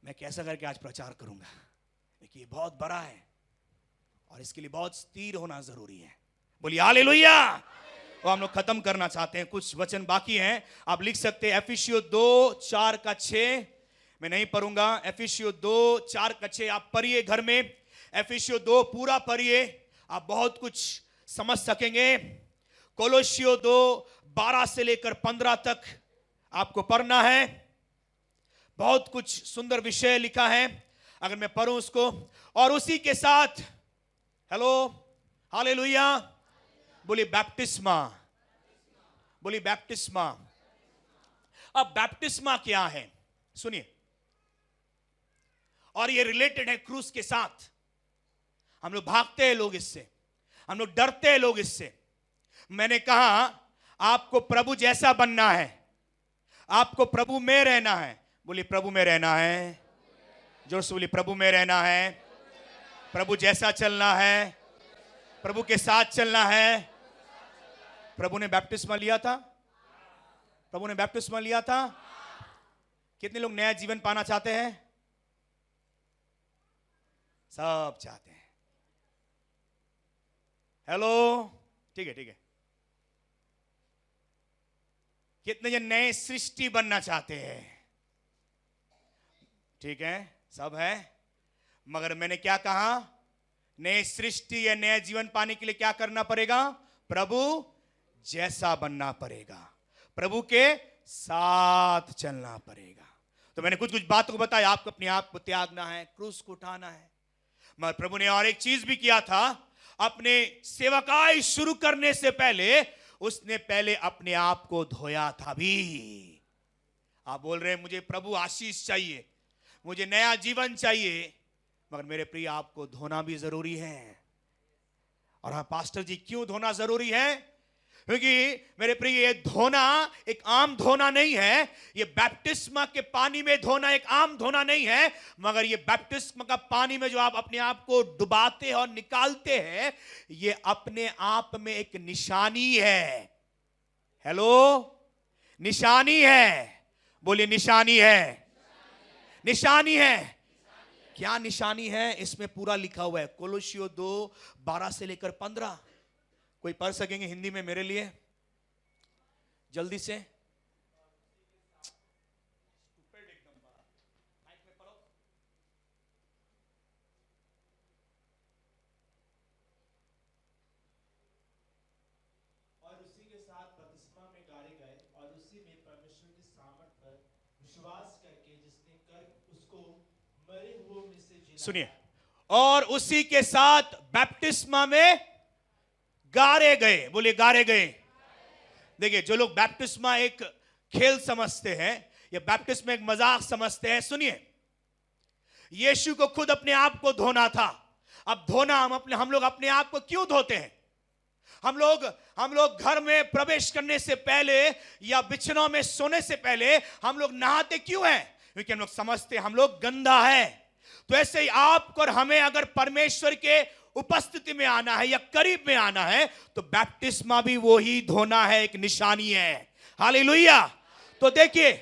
मैं कैसा करके आज प्रचार करूंगा, देखिए ये बहुत बड़ा है और इसके लिए बहुत स्थिर होना जरूरी है। बोलिए हालेलुया। तो हम लोग खत्म करना चाहते हैं, कुछ वचन बाकी हैं, आप लिख सकते हैं। एफिसियों 2:4-6 मैं नहीं पढ़ूंगा। एफिसियों 2:4-6 आप पढ़िए घर में। एफिसियों 2 पूरा पढ़िए, आप बहुत कुछ समझ सकेंगे। कोलोसियों 2:12 से लेकर 15 तक आपको पढ़ना है। बहुत कुछ सुंदर विषय लिखा है, अगर मैं पढ़ूं उसको। और उसी के साथ, हेलो, हालेलुया, बोलिए बैप्टिस्मा, बोलिए बैप्टिस्मा। अब बैप्टिस्मा क्या है सुनिए, और ये रिलेटेड है क्रूस के साथ। हम लोग भागते हैं लोग इससे, हम लोग डरते हैं लोग इससे। मैंने कहा आपको प्रभु जैसा बनना है, आपको प्रभु में रहना है। बोलिए प्रभु में रहना है, जोर से बोलिए प्रभु में रहना है, प्रभु जैसा चलना है, प्रभु के साथ चलना है। प्रभु ने बैप्टिस्मा लिया था, प्रभु ने बैप्टिस्मा लिया था। कितने लोग नया जीवन पाना चाहते हैं? सब चाहते हैं। हेलो, ठीक है, ठीक है। कितने जन नए सृष्टि बनना चाहते हैं? ठीक है, सब है। मगर मैंने क्या कहा, नए सृष्टि या नया जीवन पाने के लिए क्या करना पड़ेगा? प्रभु जैसा बनना पड़ेगा, प्रभु के साथ चलना पड़ेगा। तो मैंने कुछ कुछ बातों को बताया, आपको अपने आप को त्यागना है, क्रूस को उठाना है। मगर प्रभु ने और एक चीज भी किया था, अपने सेवकाई शुरू करने से पहले उसने पहले अपने आप को धोया था भी। आप बोल रहे हैं मुझे प्रभु आशीष चाहिए, मुझे नया जीवन चाहिए, मगर मेरे प्रिय आपको धोना भी जरूरी है। और हाँ पास्टर जी, क्यों धोना जरूरी है? क्योंकि मेरे प्रिय ये धोना एक आम धोना नहीं है। ये बैप्टिस्मा के पानी में धोना एक आम धोना नहीं है, मगर ये बैप्टिस्मा का पानी में जो आप अपने आप को डुबाते हैं और निकालते हैं, ये अपने आप में एक निशानी है। हेलो, निशानी है, बोलिए निशानी है, निशानी है। क्या निशानी है? इसमें पूरा लिखा हुआ है, कोलोसियों 2:12 से लेकर 15। कोई पढ़ सकेंगे हिंदी में मेरे लिए जल्दी से? और उसी के साथ बपतिस्मा में गाड़े गए और उसी में परमेश्वर की सामर्थ पर विश्वास करके जिसने कर उसको मरे हुओं में से जिलाया। सुनिए, और उसी के साथ बैप्टिस्मा में गाड़े गए। बोलिए गाड़े गए। देखिए, जो लोग बैप्टिस्मा एक खेल समझते हैं या बैप्टिस्मा एक मजाक समझते हैं, सुनिए, यीशु को खुद अपने आप को धोना था। अब धोना हम लोग अपने आप को क्यों धोते हैं? हम लोग घर में प्रवेश करने से पहले या बिछनों में सोने से पहले हम लोग नहाते क्यों हैं? क्योंकि हम लोग समझते हैं हम लोग गंदा है। तो ऐसे ही आपको और हमें अगर परमेश्वर के उपस्थिति में आना है या करीब में आना है, तो बैप्टिस्मा भी वो ही धोना है, एक निशानी है। हालेलुया। तो देखिए,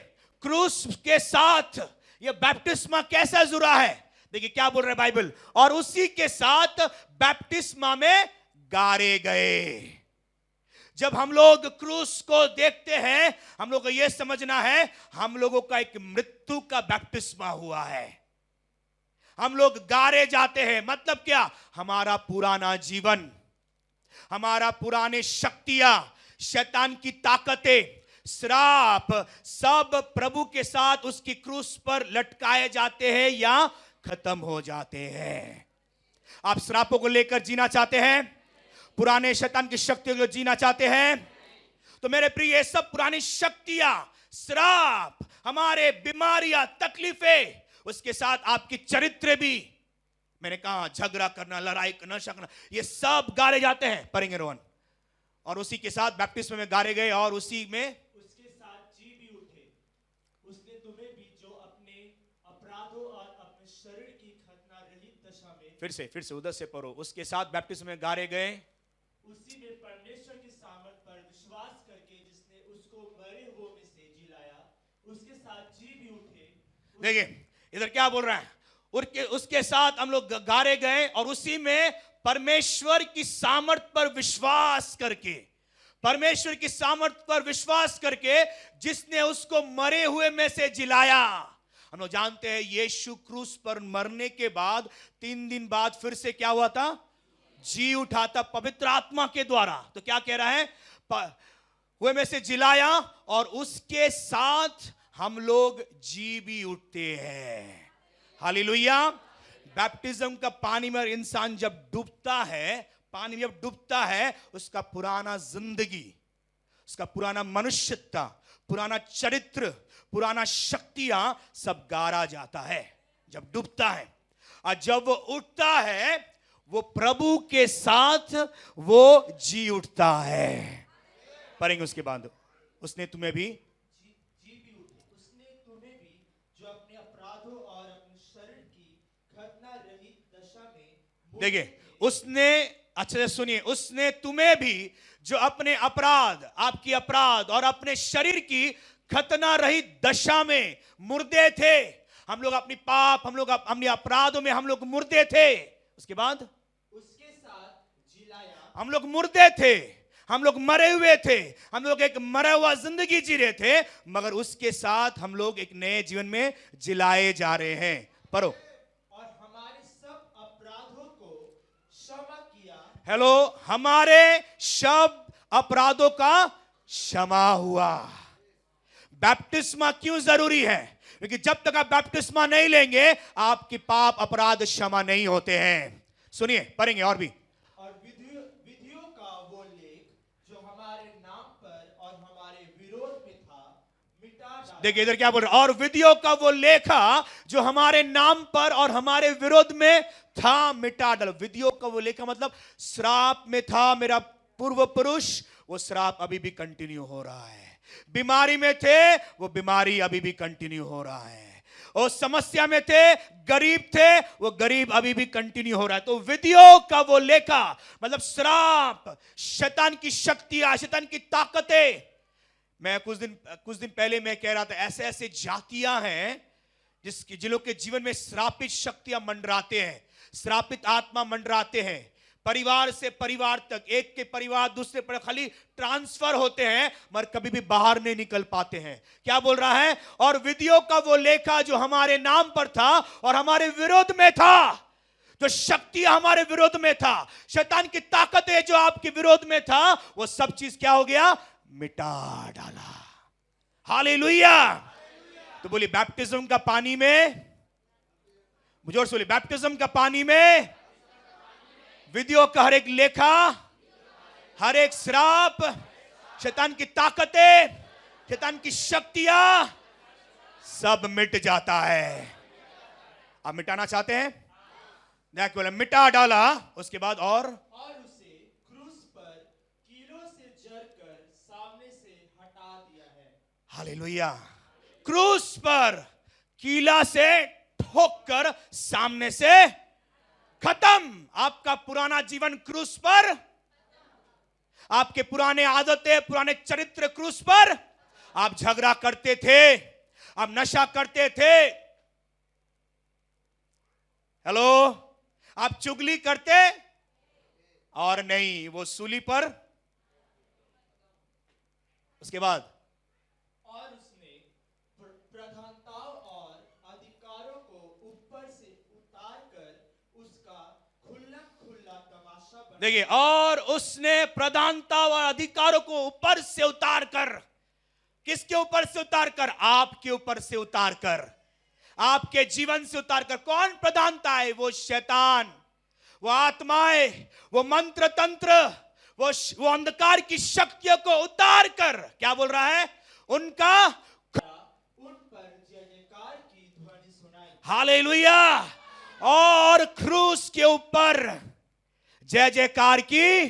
क्रूस के साथ ये बैप्टिस्मा कैसा जुड़ा है? देखिए क्या बोल रहा है बाइबल, और उसी के साथ बैप्टिस्मा में गाड़े गए। जब हम लोग क्रूस को देखते हैं, हम लोग को यह समझना है हम लोगों का एक मृत्यु का बैप्टिस्मा हुआ है। हम लोग गाड़े जाते हैं, मतलब क्या? हमारा पुराना जीवन, हमारा पुराने शक्तियां, शैतान की ताकतें, श्राप सब प्रभु के साथ उसकी क्रूस पर लटकाए जाते हैं या खत्म हो जाते हैं। आप श्रापों को लेकर जीना चाहते हैं, पुराने शैतान की शक्तियों को जीना चाहते हैं, तो मेरे प्रिय ये सब पुरानी शक्तियां, श्राप, हमारे बीमारियां, तकलीफें, उसके साथ आपकी चरित्र भी, मैंने कहा झगड़ा करना, लड़ाई करना, नशा करना, ये सब गाले जाते हैं। पढ़ेंगे रोहन। और उसी के साथ बैप्टिस्म में गाले गए और उसी में उसके साथ जी भी उठे। उसने तुम्हें भी जो अपने अपराधों और अपने शरीर की खतना रहित दशा में, फिर से उधर से पढ़ो। उसके साथ बैप्टिस्म में गाले गए, उसी में परमेश्वर की सामर्थ पर विश्वास करके जिसने उसको मरे हुओं में से जिलाया, उसके साथ जी भी उठे। देखिए इधर क्या बोल रहा है, उसके साथ हम लोग गारे गए और उसी में परमेश्वर की सामर्थ पर विश्वास करके, परमेश्वर की सामर्थ पर विश्वास करके जिसने उसको मरे हुए में से जिलाया। हम लोग जानते हैं यीशु क्रूस पर मरने के बाद 3 दिन बाद फिर से क्या हुआ था, जी उठा था पवित्र आत्मा के द्वारा। तो क्या कह रहा है, हुए में से जिलाया और उसके साथ हम लोग जी भी उठते हैं। हालेलुया। बैप्टिज्म का पानी में इंसान जब डूबता है, पानी में जब डूबता है, उसका पुराना जिंदगी, उसका पुराना मनुष्यता, पुराना चरित्र, पुराना शक्तियां सब गारा जाता है जब डूबता है। और जब वो उठता है वो प्रभु के साथ वो जी उठता है। पढ़ेंगे उसके बाद, उसने तुम्हें भी जी भी उठे। उसने तुम्हें भी जो अपने अपराधों और अपने शरीर की खतना रहित दशा में, देखिए उसने, अच्छे से सुनिए, उसने तुम्हें भी जो अपने अपराध, आपकी अपराध और अपने शरीर की खतना रहित दशा में मुर्दे थे। हम लोग अपनी पाप, हम लोग अपने अपराधों में हम लोग मुर्दे थे। उसके बाद उसके साथ जिलाया, हम लोग मुर्दे थे, हम लोग मरे हुए थे, हम लोग एक मरा हुआ जिंदगी जी रहे थे, मगर उसके साथ हम लोग एक नए जीवन में जिलाए जा रहे हैं। पढ़ो। और हमारे सब अपराधों को क्षमा किया। हेलो, हमारे सब अपराधों का क्षमा हुआ। बैप्टिस्मा क्यों जरूरी है? क्योंकि जब तक आप बैप्टिस्मा नहीं लेंगे आपकी पाप अपराध क्षमा नहीं होते हैं। सुनिए, पढ़ेंगे और भी। और विधियों का वो लेख जो हमारे नाम पर और हमारे विरोध में था, मिटा डाला। देखिए इधर क्या बोल रहा है, और विधियों का वो लेखा जो हमारे नाम पर और हमारे विरोध में था, मिटा डालो। विधियों का वो लेखा मतलब श्राप में था मेरा पूर्व पुरुष, वो श्राप अभी भी कंटिन्यू हो रहा है। बीमारी में थे, वो बीमारी अभी भी कंटिन्यू हो रहा है। और समस्या में थे, गरीब थे, वो गरीब अभी भी कंटिन्यू हो रहा है। तो विधियों का वो लेखा मतलब श्राप, शैतान की शक्तियां, शैतान की ताकतें। मैं कुछ दिन पहले मैं कह रहा था, ऐसे ऐसे जातियां हैं जिन लोग के जीवन में श्रापित शक्तियां मंडराते हैं, श्रापित आत्मा मंडराते हैं। परिवार से परिवार तक, एक के परिवार दूसरे पर खाली ट्रांसफर होते हैं मगर कभी भी बाहर नहीं निकल पाते हैं। क्या बोल रहा है? और विधियों का वो लेखा जो हमारे नाम पर था और हमारे विरोध में था, जो शक्ति हमारे विरोध में था, शैतान की ताकतें जो आपके विरोध में था, वो सब चीज क्या हो गया? मिटा डाला। हालेलुया। तो बोलिए बैप्टिज्म का पानी में, जोर से बोलिए, बैप्टिज्म का पानी में विधियों का हर एक लेखा, हर एक श्राप, शैतान की ताकतें, शैतान की शक्तियां सब मिट जाता है। आप मिटाना चाहते हैं? बोले मिटा डाला। उसके बाद और उसे क्रूस पर कीलों से जरकर सामने से हटा दिया है। हालेलुया। क्रूस पर कीला से ठोककर सामने से खत्म। आपका पुराना जीवन क्रूस पर, आपके पुराने आदतें, पुराने चरित्र क्रूस पर। आप झगड़ा करते थे, आप नशा करते थे, हेलो, आप चुगली करते और नहीं, वो सूली पर। उसके बाद और उसने प्रधानताओं और अधिकारों को ऊपर से उतार कर उसका खुला खुला तमाशा बना। देखिए, और उसने प्रधानता और अधिकारों को ऊपर से उतार कर, किसके ऊपर से उतार कर? आपके ऊपर से उतार कर, आपके जीवन से उतार कर। कौन प्रधानता है? वो शैतान, वो आत्माएं, वो मंत्र तंत्र, वो अंधकार की शक्तियों को उतार कर, क्या बोल रहा है? उनका उन पर जय जयकार की ध्वनि सुनाई। हालेलुया। और क्रूस के ऊपर जय जयकार की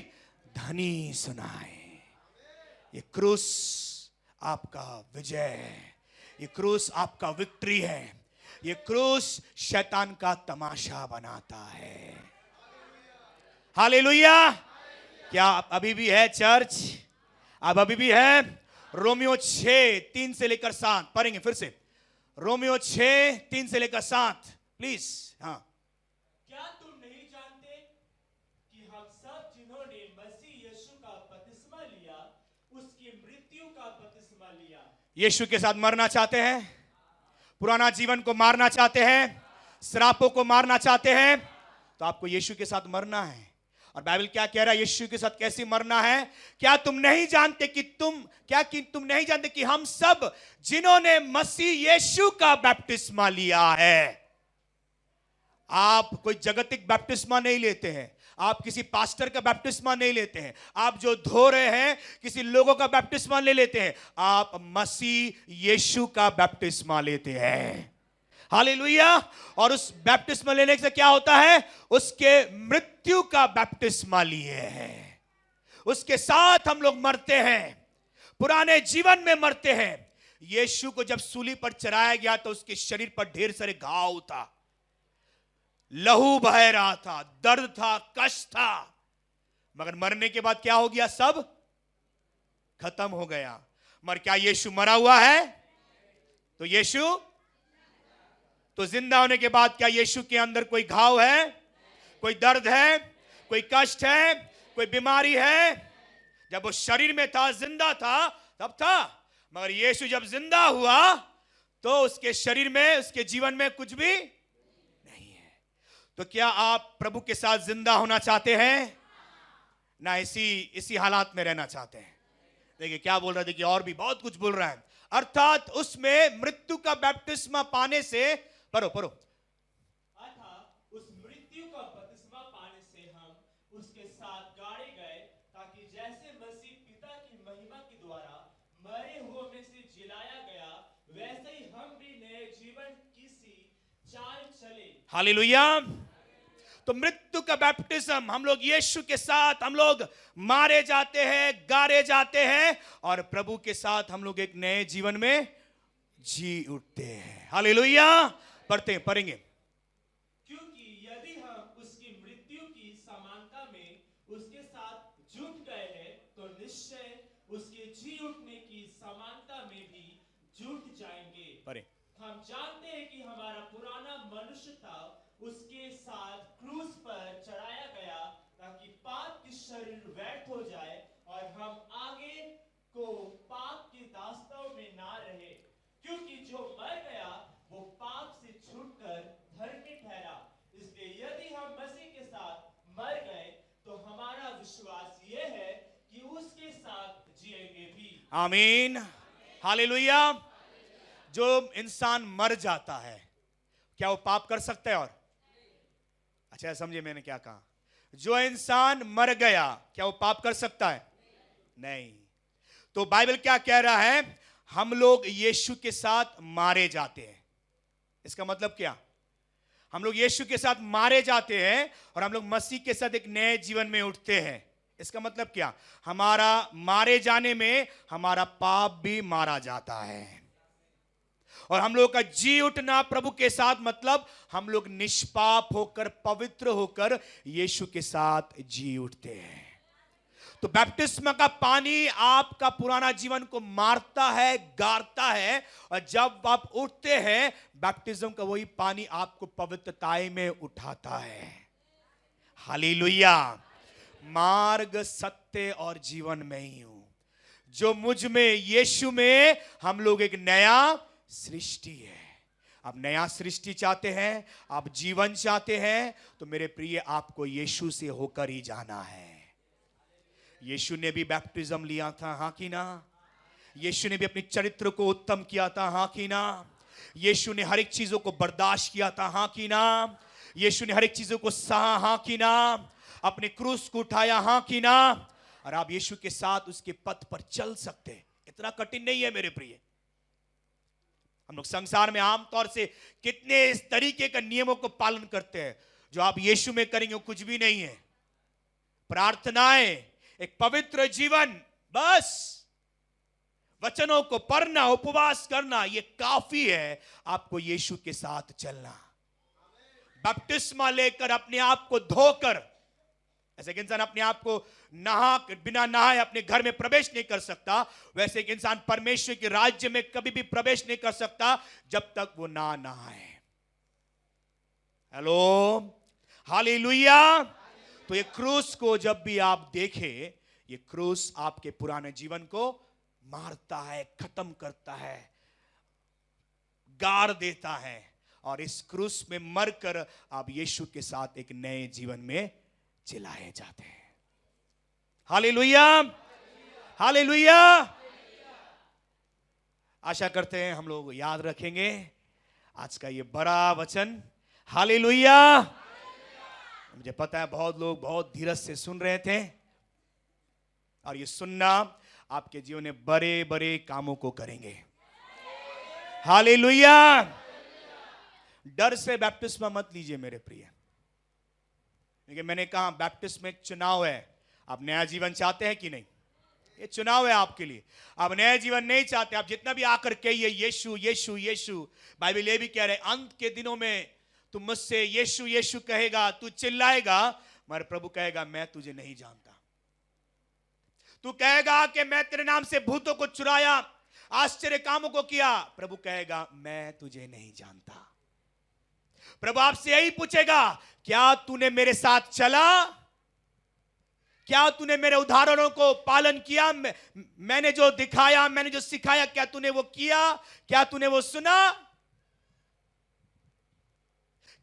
ध्वनि सुनाए। ये क्रूस आपका विजय है, ये क्रूस आपका विक्ट्री है, ये क्रूस शैतान का तमाशा बनाता है। हालेलुया। क्या आप अभी भी है चर्च? आप अभी भी है? रोमियो 6:3 से लेकर 7 पढ़ेंगे फिर से। रोमियो 6:3 से लेकर 7 प्लीज। हाँ। क्या तुम नहीं जानते कि हम सब जिन्होंने मसीह यीशु का बपतिस्मा लिया, उसकी मृत्यु का बपतिस्मा लिया? यीशु के साथ मरना चाहते हैं? पुराना जीवन को मारना चाहते हैं? श्रापों को मारना चाहते हैं? तो आपको यीशु के साथ मरना है। और बाइबल क्या कह रहा है? यीशु के साथ कैसे मरना है? क्या तुम नहीं जानते कि तुम नहीं जानते कि हम सब जिन्होंने मसीह यीशु का बपतिस्मा लिया है। आप कोई जागतिक बपतिस्मा नहीं लेते हैं, आप किसी पास्टर का बपतिस्मा नहीं लेते हैं, आप जो धो रहे हैं किसी लोगों का बपतिस्मा नहीं लेते हैं, आप मसीह यीशु का बपतिस्मा लेते हैं। हालेलुया। और उस बपतिस्मा लेने से क्या होता है? उसके मृत्यु का बपतिस्मा लिए हैं, उसके साथ हम लोग मरते हैं, पुराने जीवन में मरते हैं। यीशु को जब सूली पर चढ़ाया गया तो उसके शरीर पर ढेर सारे घाव था, लहू बह रहा था, दर्द था, कष्ट था, मगर मरने के बाद क्या हो गया? सब खत्म हो गया। मगर क्या यीशु मरा हुआ है? तो यीशु तो जिंदा होने के बाद क्या यीशु के अंदर कोई घाव है, कोई दर्द है, कोई कष्ट है, कोई बीमारी है? जब वो शरीर में था, जिंदा था, तब था। मगर यीशु जब जिंदा हुआ तो उसके शरीर में, उसके जीवन में कुछ भी नहीं है। तो क्या आप प्रभु के साथ जिंदा होना चाहते हैं ना इसी हालात में रहना चाहते हैं? देखिए क्या बोल रहा है, देखिए और भी बहुत कुछ बोल रहा है। अर्थात उसमें मृत्यु का बपतिस्मा पाने से, पढ़ो अर्थात उस मृत्यु का बपतिस्मा पाने से हम उसके साथ गाड़े गए, ताकि जैसे मसीह पिता की महिमा के द्वारा मरे हुओं में से जिलाया गया, वैसे ही हम भी नए जीवन की सी चाल चले। हालेलुया। तो मृत्यु का बैप्टिज्म, हम लोग यीशु के साथ हम लोग मारे जाते हैं, गाड़े जाते हैं, और प्रभु के साथ हम लोग एक नए जीवन में जी उठते हैं। हालेलुया। पढ़ेंगे। क्योंकि यदि हम उसकी मृत्यु की समानता में उसके साथ जुट गए हैं, तो निश्चय उसके जी उठने की समानता में भी जुट जाएंगे। पढ़ें। हम जानते हैं कि हमारा पुराना मनुष्य था उसके साथ क्रूस पर चढ़ाया गया, ताकि पाप की शरीर व्यर्थ हो जाए और हम आगे को पाप की दास्ताव में ना रहे। क्योंकि जो मर गया वो पाप से छूटकर धर्मी ठहरा। इसलिए यदि हम मसीह के साथ मर गए तो हमारा विश्वास ये है कि उसके साथ जिएंगे भी। आमीन। हालेलुया। जो इंसान मर जाता है, क्या वो पाप कर सकता है? और अच्छा समझे मैंने क्या कहा? जो इंसान मर गया, क्या वो पाप कर सकता है? नहीं। तो बाइबल क्या कह रहा है? हम लोग यीशु के साथ मारे जाते हैं। इसका मतलब क्या? हम लोग यीशु के साथ मारे जाते हैं और हम लोग मसीह के साथ एक नए जीवन में उठते हैं। इसका मतलब क्या? हमारा मारे जाने में हमारा पाप भी मारा जाता है, और हम लोग का जी उठना प्रभु के साथ मतलब हम लोग निष्पाप होकर, पवित्र होकर यीशु के साथ जी उठते हैं। तो बैप्टिस्म का पानी आपका पुराना जीवन को मारता है, गाड़ता है, और जब आप उठते हैं बैप्टिज्म का वही पानी आपको पवित्रताई में उठाता है। हालेलुया। मार्ग, सत्य और जीवन में ही हूं। जो मुझ में, यीशु में, हम लोग एक नया सृष्टि है। आप नया सृष्टि चाहते हैं, आप जीवन चाहते हैं, तो मेरे प्रिय आपको यीशु से होकर ही जाना है। यीशु ने भी बैप्टिज्म लिया था, हाँ कि ना? यीशु ने भी अपने चरित्र को उत्तम किया था, हाँ कि ना? यीशु ने हर एक चीजों को बर्दाश्त किया था, हाँ कि ना? यीशु ने हर एक चीजों को सहा, हाँ कि ना? अपने क्रूस को उठाया, हाँ कि ना? और आप यीशु के साथ उसके पथ पर चल सकते हैं। इतना कठिन नहीं है मेरे प्रिय। हम लोग संसार में आमतौर से कितने इस तरीके का नियमों को पालन करते हैं, जो आप यीशु में करेंगे वो कुछ भी नहीं है। प्रार्थनाएं, एक पवित्र जीवन, बस वचनों को पढ़ना, उपवास करना, ये काफी है आपको यीशु के साथ चलना। बपतिस्मा लेकर अपने आप को धोकर, ऐसे कि इंसान अपने आप को बिना नहाए अपने घर में प्रवेश नहीं कर सकता, वैसे एक इंसान परमेश्वर के राज्य में कभी भी प्रवेश नहीं कर सकता जब तक वो ना नहाए। Hello, hallelujah. तो ये क्रूस को जब भी आप देखें, ये क्रूस आपके पुराने जीवन को मारता है, खत्म करता है, गाड़ देता है, और इस क्रूस में मरकर आप यीशु के साथ एक नए जीवन में जिलाए जाते हैं। Hallelujah, hallelujah. आशा करते हैं हम लोग याद रखेंगे आज का ये बड़ा वचन। हालेलुया। मुझे पता है बहुत लोग बहुत धीरज से सुन रहे थे, और ये सुनना आपके जीवन में बड़े बड़े कामों को करेंगे। हालेलुया। डर से बपतिस्मा मत लीजिए मेरे प्रिय, क्योंकि मैंने कहा बपतिस्मा एक चुनाव है। आप नया जीवन चाहते हैं कि नहीं? ये चुनाव है आपके लिए। आप नया जीवन नहीं चाहते, आप जितना भी आकर कहिए यीशु यीशु यीशु, बाइबल ये भी कह रहे अंत के दिनों में तू मुझसे यीशु यीशु कहेगा, तू चिल्लाएगा, मगर प्रभु कहेगा मैं तुझे नहीं जानता। तू कहेगा कि मैं तेरे नाम से भूतों को चुराया, आश्चर्य कामों को किया, प्रभु कहेगा मैं तुझे नहीं जानता। प्रभु आपसे यही पूछेगा, क्या तूने मेरे साथ चला? क्या तूने मेरे उदाहरणों को पालन किया? मैंने जो दिखाया, मैंने जो सिखाया, क्या तूने वो किया? क्या तूने वो सुना?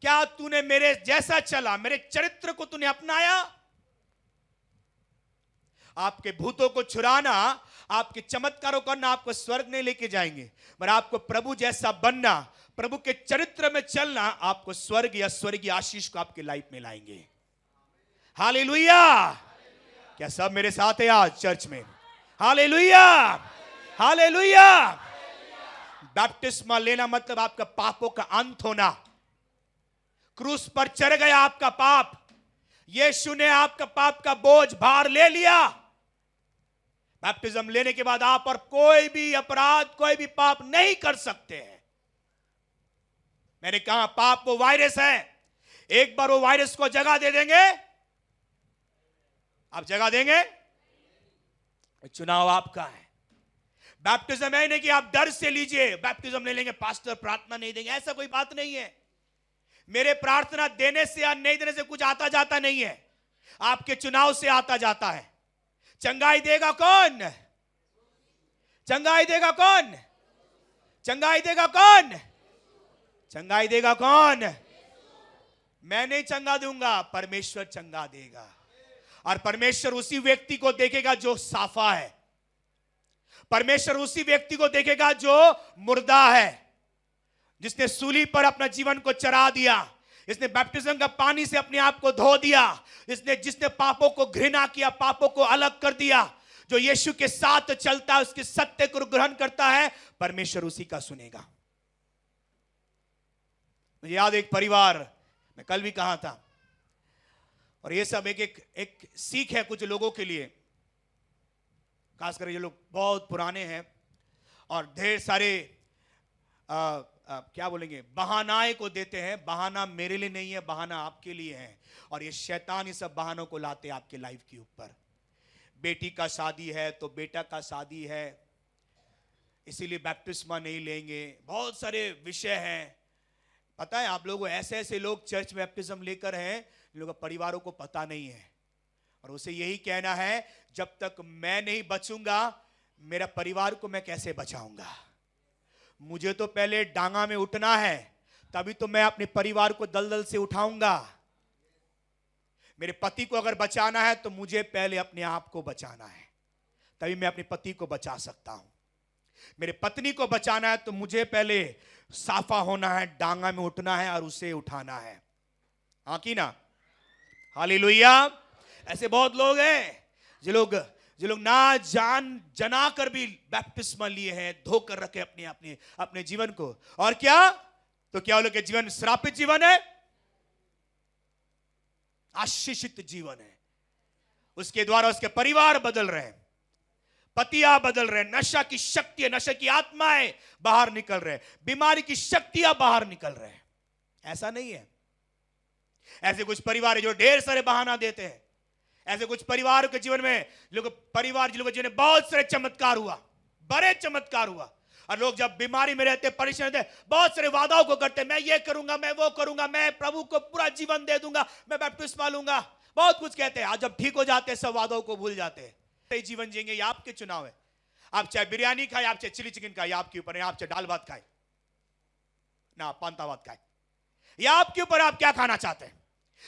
क्या तूने मेरे जैसा चला? मेरे चरित्र को तूने अपनाया? आपके भूतों को छुड़ाना, आपके चमत्कारों करना आपको स्वर्ग नहीं लेके जाएंगे, पर आपको प्रभु जैसा बनना, प्रभु के चरित्र में चलना आपको स्वर्ग या स्वर्गीय आशीष को आपके लाइफ में लाएंगे। हालेलुया। क्या सब मेरे साथ है आज चर्च में? Hallelujah, hallelujah. बपतिस्मा लेना मतलब आपका पापों का अंत होना। क्रूस पर चढ़ गया आपका पाप, यीशु ने आपका पाप का बोझ भार ले लिया। बैप्टिज्म लेने के बाद आप और कोई भी अपराध, कोई भी पाप नहीं कर सकते हैं। मैंने कहा पाप वो वायरस है, एक बार वो वायरस को जगह दे देंगे, आप जगह देंगे? चुनाव आपका है। बैप्टिज्म है नहीं कि आप डर से लीजिए, बैप्टिज्म नहीं लेंगे पास्टर प्रार्थना नहीं देंगे, ऐसा कोई बात नहीं है। मेरे प्रार्थना देने से या नहीं देने से कुछ आता जाता नहीं है, आपके चुनाव से आता जाता है। चंगाई देगा कौन? चंगाई देगा कौन? चंगाई देगा कौन? चंगाई देगा कौन? मैं नहीं चंगा दूंगा, परमेश्वर चंगा देगा। और परमेश्वर उसी व्यक्ति को देखेगा जो साफा है, परमेश्वर उसी व्यक्ति को देखेगा जो मुर्दा है, जिसने सूली पर अपना जीवन को चरा दिया, जिसने बैप्टिज्म का पानी से अपने आप को धो दिया, जिसने पापों को घृणा किया, पापों को अलग कर दिया, जो यीशु के साथ चलता है, उसके सत्य को ग्रहण करता है, परमेश्वर उसी का सुनेगा। मुझे याद एक परिवार, मैं कल भी कहा था, और ये सब एक सीख है कुछ लोगों के लिए, खासकर ये लोग बहुत पुराने हैं और ढेर सारे क्या बोलेंगे, बहानाएं को देते हैं। बहाना मेरे लिए नहीं है, बहाना आपके लिए है, और ये शैतान इस सब बहानों को लाते हैं आपके लाइफ के ऊपर। बेटी का शादी है तो बेटा का शादी है, इसीलिए बैप्टिस्मा नहीं लेंगे। बहुत सारे विषय हैं। पता है आप लोगों, ऐसे ऐसे लोग चर्च में बैप्टिज्म लेकर हैं, इन लोगों के परिवारों को पता नहीं है, और उसे यही कहना है जब तक मैं नहीं बचूंगा मेरा परिवार को मैं कैसे बचाऊंगा। मुझे तो पहले डांगा में उठना है, तभी तो मैं अपने परिवार को दलदल से उठाऊंगा। मेरे पति को अगर बचाना है तो मुझे पहले अपने आप को बचाना है, तभी मैं अपने पति को बचा सकता हूं। मेरे पत्नी को बचाना है तो मुझे पहले साफा होना है, डांगा में उठना है और उसे उठाना है। हाँ की ना? हालेलुया। ऐसे बहुत लोग हैं जो लोग ना जना कर भी बैप्टिस्मा लिए हैं, धोकर रखे अपने जीवन को। और क्या? तो क्या वो लोग के जीवन श्रापित जीवन है? आशीषित जीवन है। उसके द्वारा उसके परिवार बदल रहे हैं, पतियां बदल रहे हैं, नशा की शक्ति, नशा की आत्माएं बाहर निकल रहे हैं, बीमारी की शक्तियां बाहर निकल रहे हैं। ऐसा नहीं है। ऐसे कुछ परिवार है जो ढेर सारे बहाना देते हैं। ऐसे कुछ परिवार के जीवन में लोग के जीवन में बहुत सारे चमत्कार हुआ, बड़े चमत्कार हुआ। और लोग जब बीमारी में रहते, परेशान रहते, बहुत सारे वादाओं को करते, मैं ये करूंगा, मैं वो करूंगा, मैं प्रभु को पूरा जीवन दे दूंगा, मैं बैप्टिस्मा लूंगा, बहुत कुछ कहते हैं। आज जब ठीक हो जाते हैं सब वादों को भूल जाते हैं। सही जीवन जिएंगे, ये आपके चुनाव है। आप चाहे बिरयानी खाए, आप चाहे चिली चिकन खाए, आपके ऊपर है। आप चाहे दाल भात खाए ना पांता भात खाए, या आपके ऊपर आप क्या खाना चाहते हैं,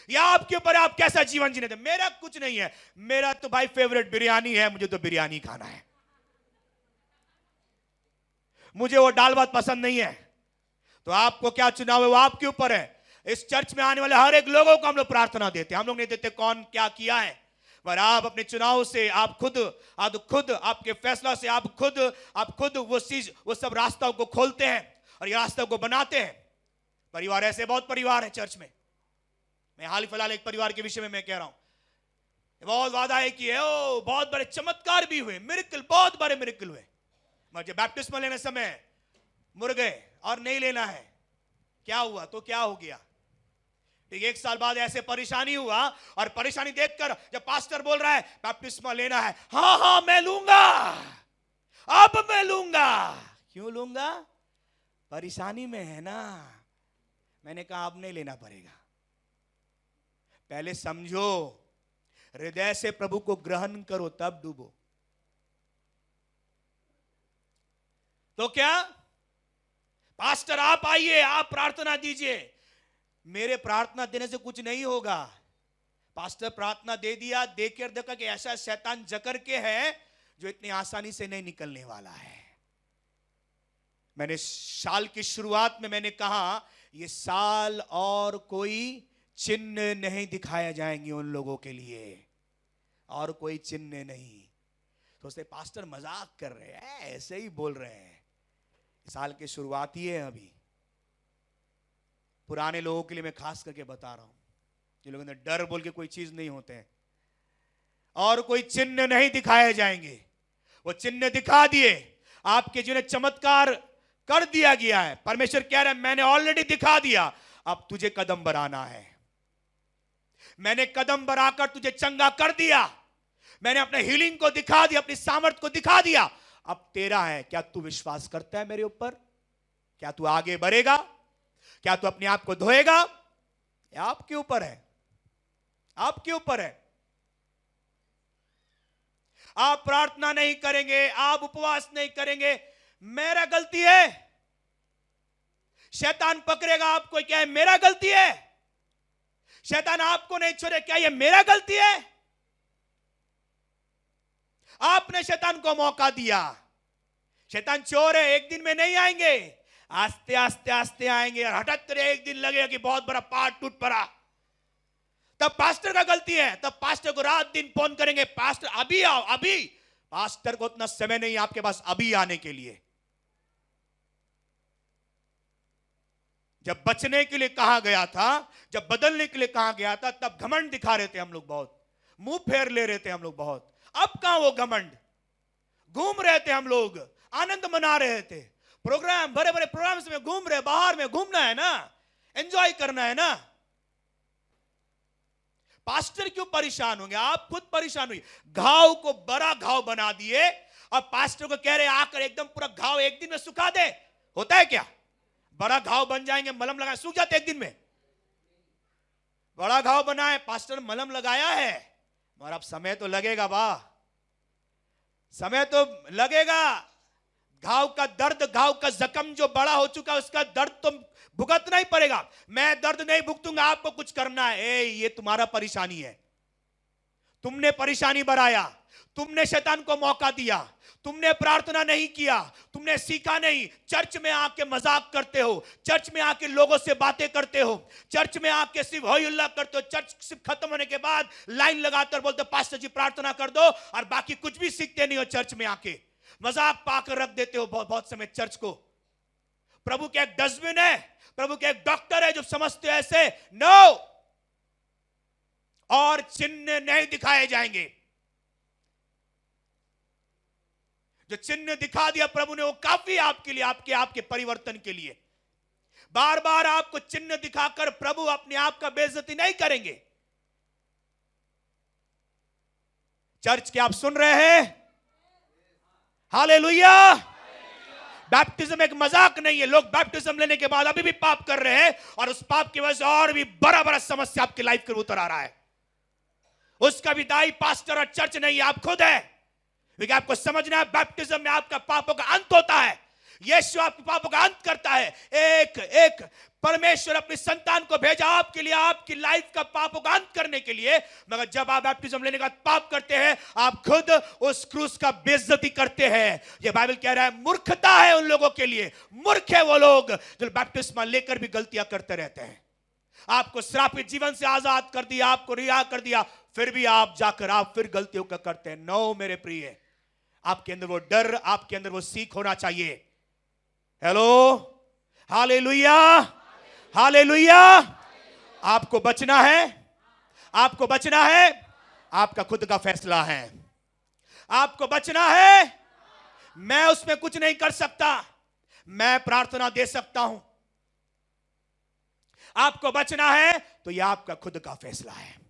या आपके ऊपर आप कैसा जीवन जीने थे। मेरा कुछ नहीं है, मेरा तो भाई फेवरेट बिरयानी है, मुझे तो बिरयानी खाना है, मुझे वो दाल भात पसंद नहीं है। तो आपको क्या चुनाव है वो आपके ऊपर है। इस चर्च में आने वाले हर एक लोगों को हम लोग प्रार्थना देते हैं, हम लोग नहीं देते कौन क्या किया है, पर आप अपने चुनाव से, आप खुद आपके फैसला से आप खुद वो सब रास्ताओं को खोलते हैं और ये रास्ता को बनाते हैं। परिवार, ऐसे बहुत परिवार है चर्च में। मैं हाल फिलहाल एक परिवार के विषय में मैं कह रहा हूं, बहुत वादा है कि बहुत बड़े चमत्कार भी हुए, मिरेकल, बहुत बड़े मिरेकल हुए, मगर जब बैप्टिस्मा लेने समय मुड़ गए और नहीं लेना है। क्या हुआ? तो क्या हो गया? ठीक, 1 साल बाद ऐसे परेशानी हुआ, और परेशानी देखकर जब पास्टर बोल रहा है बैप्टिस्मा लेना है, हाँ मैं लूंगा, अब मैं लूंगा। क्यों लूंगा? परेशानी में है ना। मैंने कहा अब नहीं लेना पड़ेगा, पहले समझो, हृदय से प्रभु को ग्रहण करो, तब डूबो। तो क्या पास्टर आप आइए, आप प्रार्थना दीजिए। मेरे प्रार्थना देने से कुछ नहीं होगा। पास्टर प्रार्थना दे दिया, देकर देखा कि ऐसा शैतान जकड़ के है जो इतनी आसानी से नहीं निकलने वाला है। मैंने साल की शुरुआत में मैंने कहा ये साल और कोई चिन्ह नहीं दिखाया जाएंगे उन लोगों के लिए, और कोई चिन्ह नहीं। तो उसने पास्टर मजाक कर रहे हैं, ऐसे ही बोल रहे हैं। साल की शुरुआत ही है अभी। पुराने लोगों के लिए मैं खास करके बता रहा हूं, जिन लोगों ने डर बोल के कोई चीज नहीं होते हैं, और कोई चिन्ह नहीं दिखाए जाएंगे। वो चिन्ह दिखा दिए, आपके जीवन में चमत्कार कर दिया गया है। परमेश्वर कह रहा है मैंने ऑलरेडी दिखा दिया, अब तुझे कदम बढ़ाना है। मैंने कदम बढ़ाकर तुझे चंगा कर दिया, मैंने अपने हीलिंग को दिखा दिया, अपनी सामर्थ्य को दिखा दिया, अब तेरा है। क्या तू विश्वास करता है मेरे ऊपर? क्या तू आगे बढ़ेगा? क्या तू अपने आप को धोएगा? आपके ऊपर है, आपके ऊपर है। आप प्रार्थना नहीं करेंगे, आप उपवास नहीं करेंगे, मेरा गलती है। शैतान पकड़ेगा आपको, क्या है मेरा गलती है? शैतान आपको नहीं छोड़े, क्या ये मेरा गलती है? आपने शैतान को मौका दिया। शैतान चोर है, एक दिन में नहीं आएंगे, आस्ते आस्ते आस्ते आएंगे, और हठात करे एक दिन लगेगा कि बहुत बड़ा पहाड़ टूट पड़ा, तब पास्टर का गलती है। तब पास्टर को रात दिन फोन करेंगे, पास्टर अभी आओ, अभी। पास्टर को उतना समय नहीं आपके पास अभी आने के लिए। जब बचने के लिए कहा गया था, जब बदलने के लिए कहा गया था, तब घमंड दिखा रहे थे हम लोग, बहुत मुंह फेर ले रहे थे हम लोग बहुत। अब कहां वो घमंड? घूम रहे थे हम लोग, आनंद मना रहे थे, प्रोग्राम, बड़े बड़े प्रोग्राम्स में घूम रहे, बाहर में घूमना है ना, एंजॉय करना है ना। पास्टर क्यों परेशान होंगे? आप खुद परेशान हुई, घाव को बड़ा घाव बना दिए, और पास्टर को कह रहे आकर एकदम पूरा घाव एक दिन में सुखा दे। होता है क्या? बड़ा घाव बन जाएंगे, मलम लगाए, सूख जाते एक दिन में। बड़ा घाव बना है, पास्टर मलम लगाया है, मगर अब समय तो लगेगा बा, समय तो लगेगा। घाव का दर्द, घाव का जख्म जो बड़ा हो चुका है, उसका दर्द तो भुगतना ही पड़ेगा। मैं दर्द नहीं भुगतूंगा, आपको कुछ करना है। ये तुम्हारा परेशानी है, तुमने परेशानी बढ़ाया, तुमने शैतान को मौका दिया, तुमने प्रार्थना नहीं किया, तुमने सीखा नहीं, चर्च में आके मजाक करते हो, चर्च में आके लोगों से बातें करते हो, चर्च में आके सिर्फ होयुल्लाह करते हो, चर्च सिर्फ खत्म होने के बाद लाइन लगाकर बोलते पास्टर जी प्रार्थना कर दो, और बाकी कुछ भी सीखते नहीं हो। चर्च में आके मजाक पाकर रख देते हो बहुत समय चर्च को। प्रभु के एक डस्टबिन है, प्रभु के एक डॉक्टर है जो समझते हो ऐसे, नो, और चिन्ह नहीं दिखाए जाएंगे। जो चिन्ह दिखा दिया प्रभु ने वो काफी आपके लिए, आपके परिवर्तन के लिए। बार बार आपको चिन्ह दिखाकर प्रभु अपने आप का बेइज्जती नहीं करेंगे। चर्च के आप सुन रहे हैं? हालेलुया। बैप्टिज्म एक मजाक नहीं है। लोग बैप्टिज्म लेने के बाद अभी भी पाप कर रहे हैं, और उस पाप की वजह से और भी बड़ा बड़ा समस्या आपकी लाइफ के उतर आ रहा है। उसका भी दाई पास्टर और चर्च नहीं, आप खुद है। क्योंकि आपको समझना है बैप्टिज्म में आपका पापों का अंत होता है। यीशु आपके पापों का अंत करता है। एक परमेश्वर अपनी संतान को भेजा आपके लिए, आपकी लाइफ का पापों का अंत करने के लिए। मगर जब आप बैप्टिज्म लेने का पाप करते हैं, आप खुद उस क्रूस का बेइज्जती करते हैं। ये बाइबल कह रहा है मूर्खता है उन लोगों के लिए। मूर्ख है वो लोग जो बैप्टिस्मा लेकर भी गलतियां करते रहते हैं। आपको श्रापित जीवन से आजाद कर दिया, आपको रिहा कर दिया, फिर भी आप जाकर आप फिर गलतियों का करते हैं। नो मेरे प्रिय, आपके अंदर वो डर, आपके अंदर वो सीख होना चाहिए। Hello, hallelujah, hallelujah. आपको बचना है, आपको बचना है, आपका खुद का फैसला है। आपको बचना है, मैं उसमें कुछ नहीं कर सकता, मैं प्रार्थना दे सकता हूं। आपको बचना है तो यह आपका खुद का फैसला है।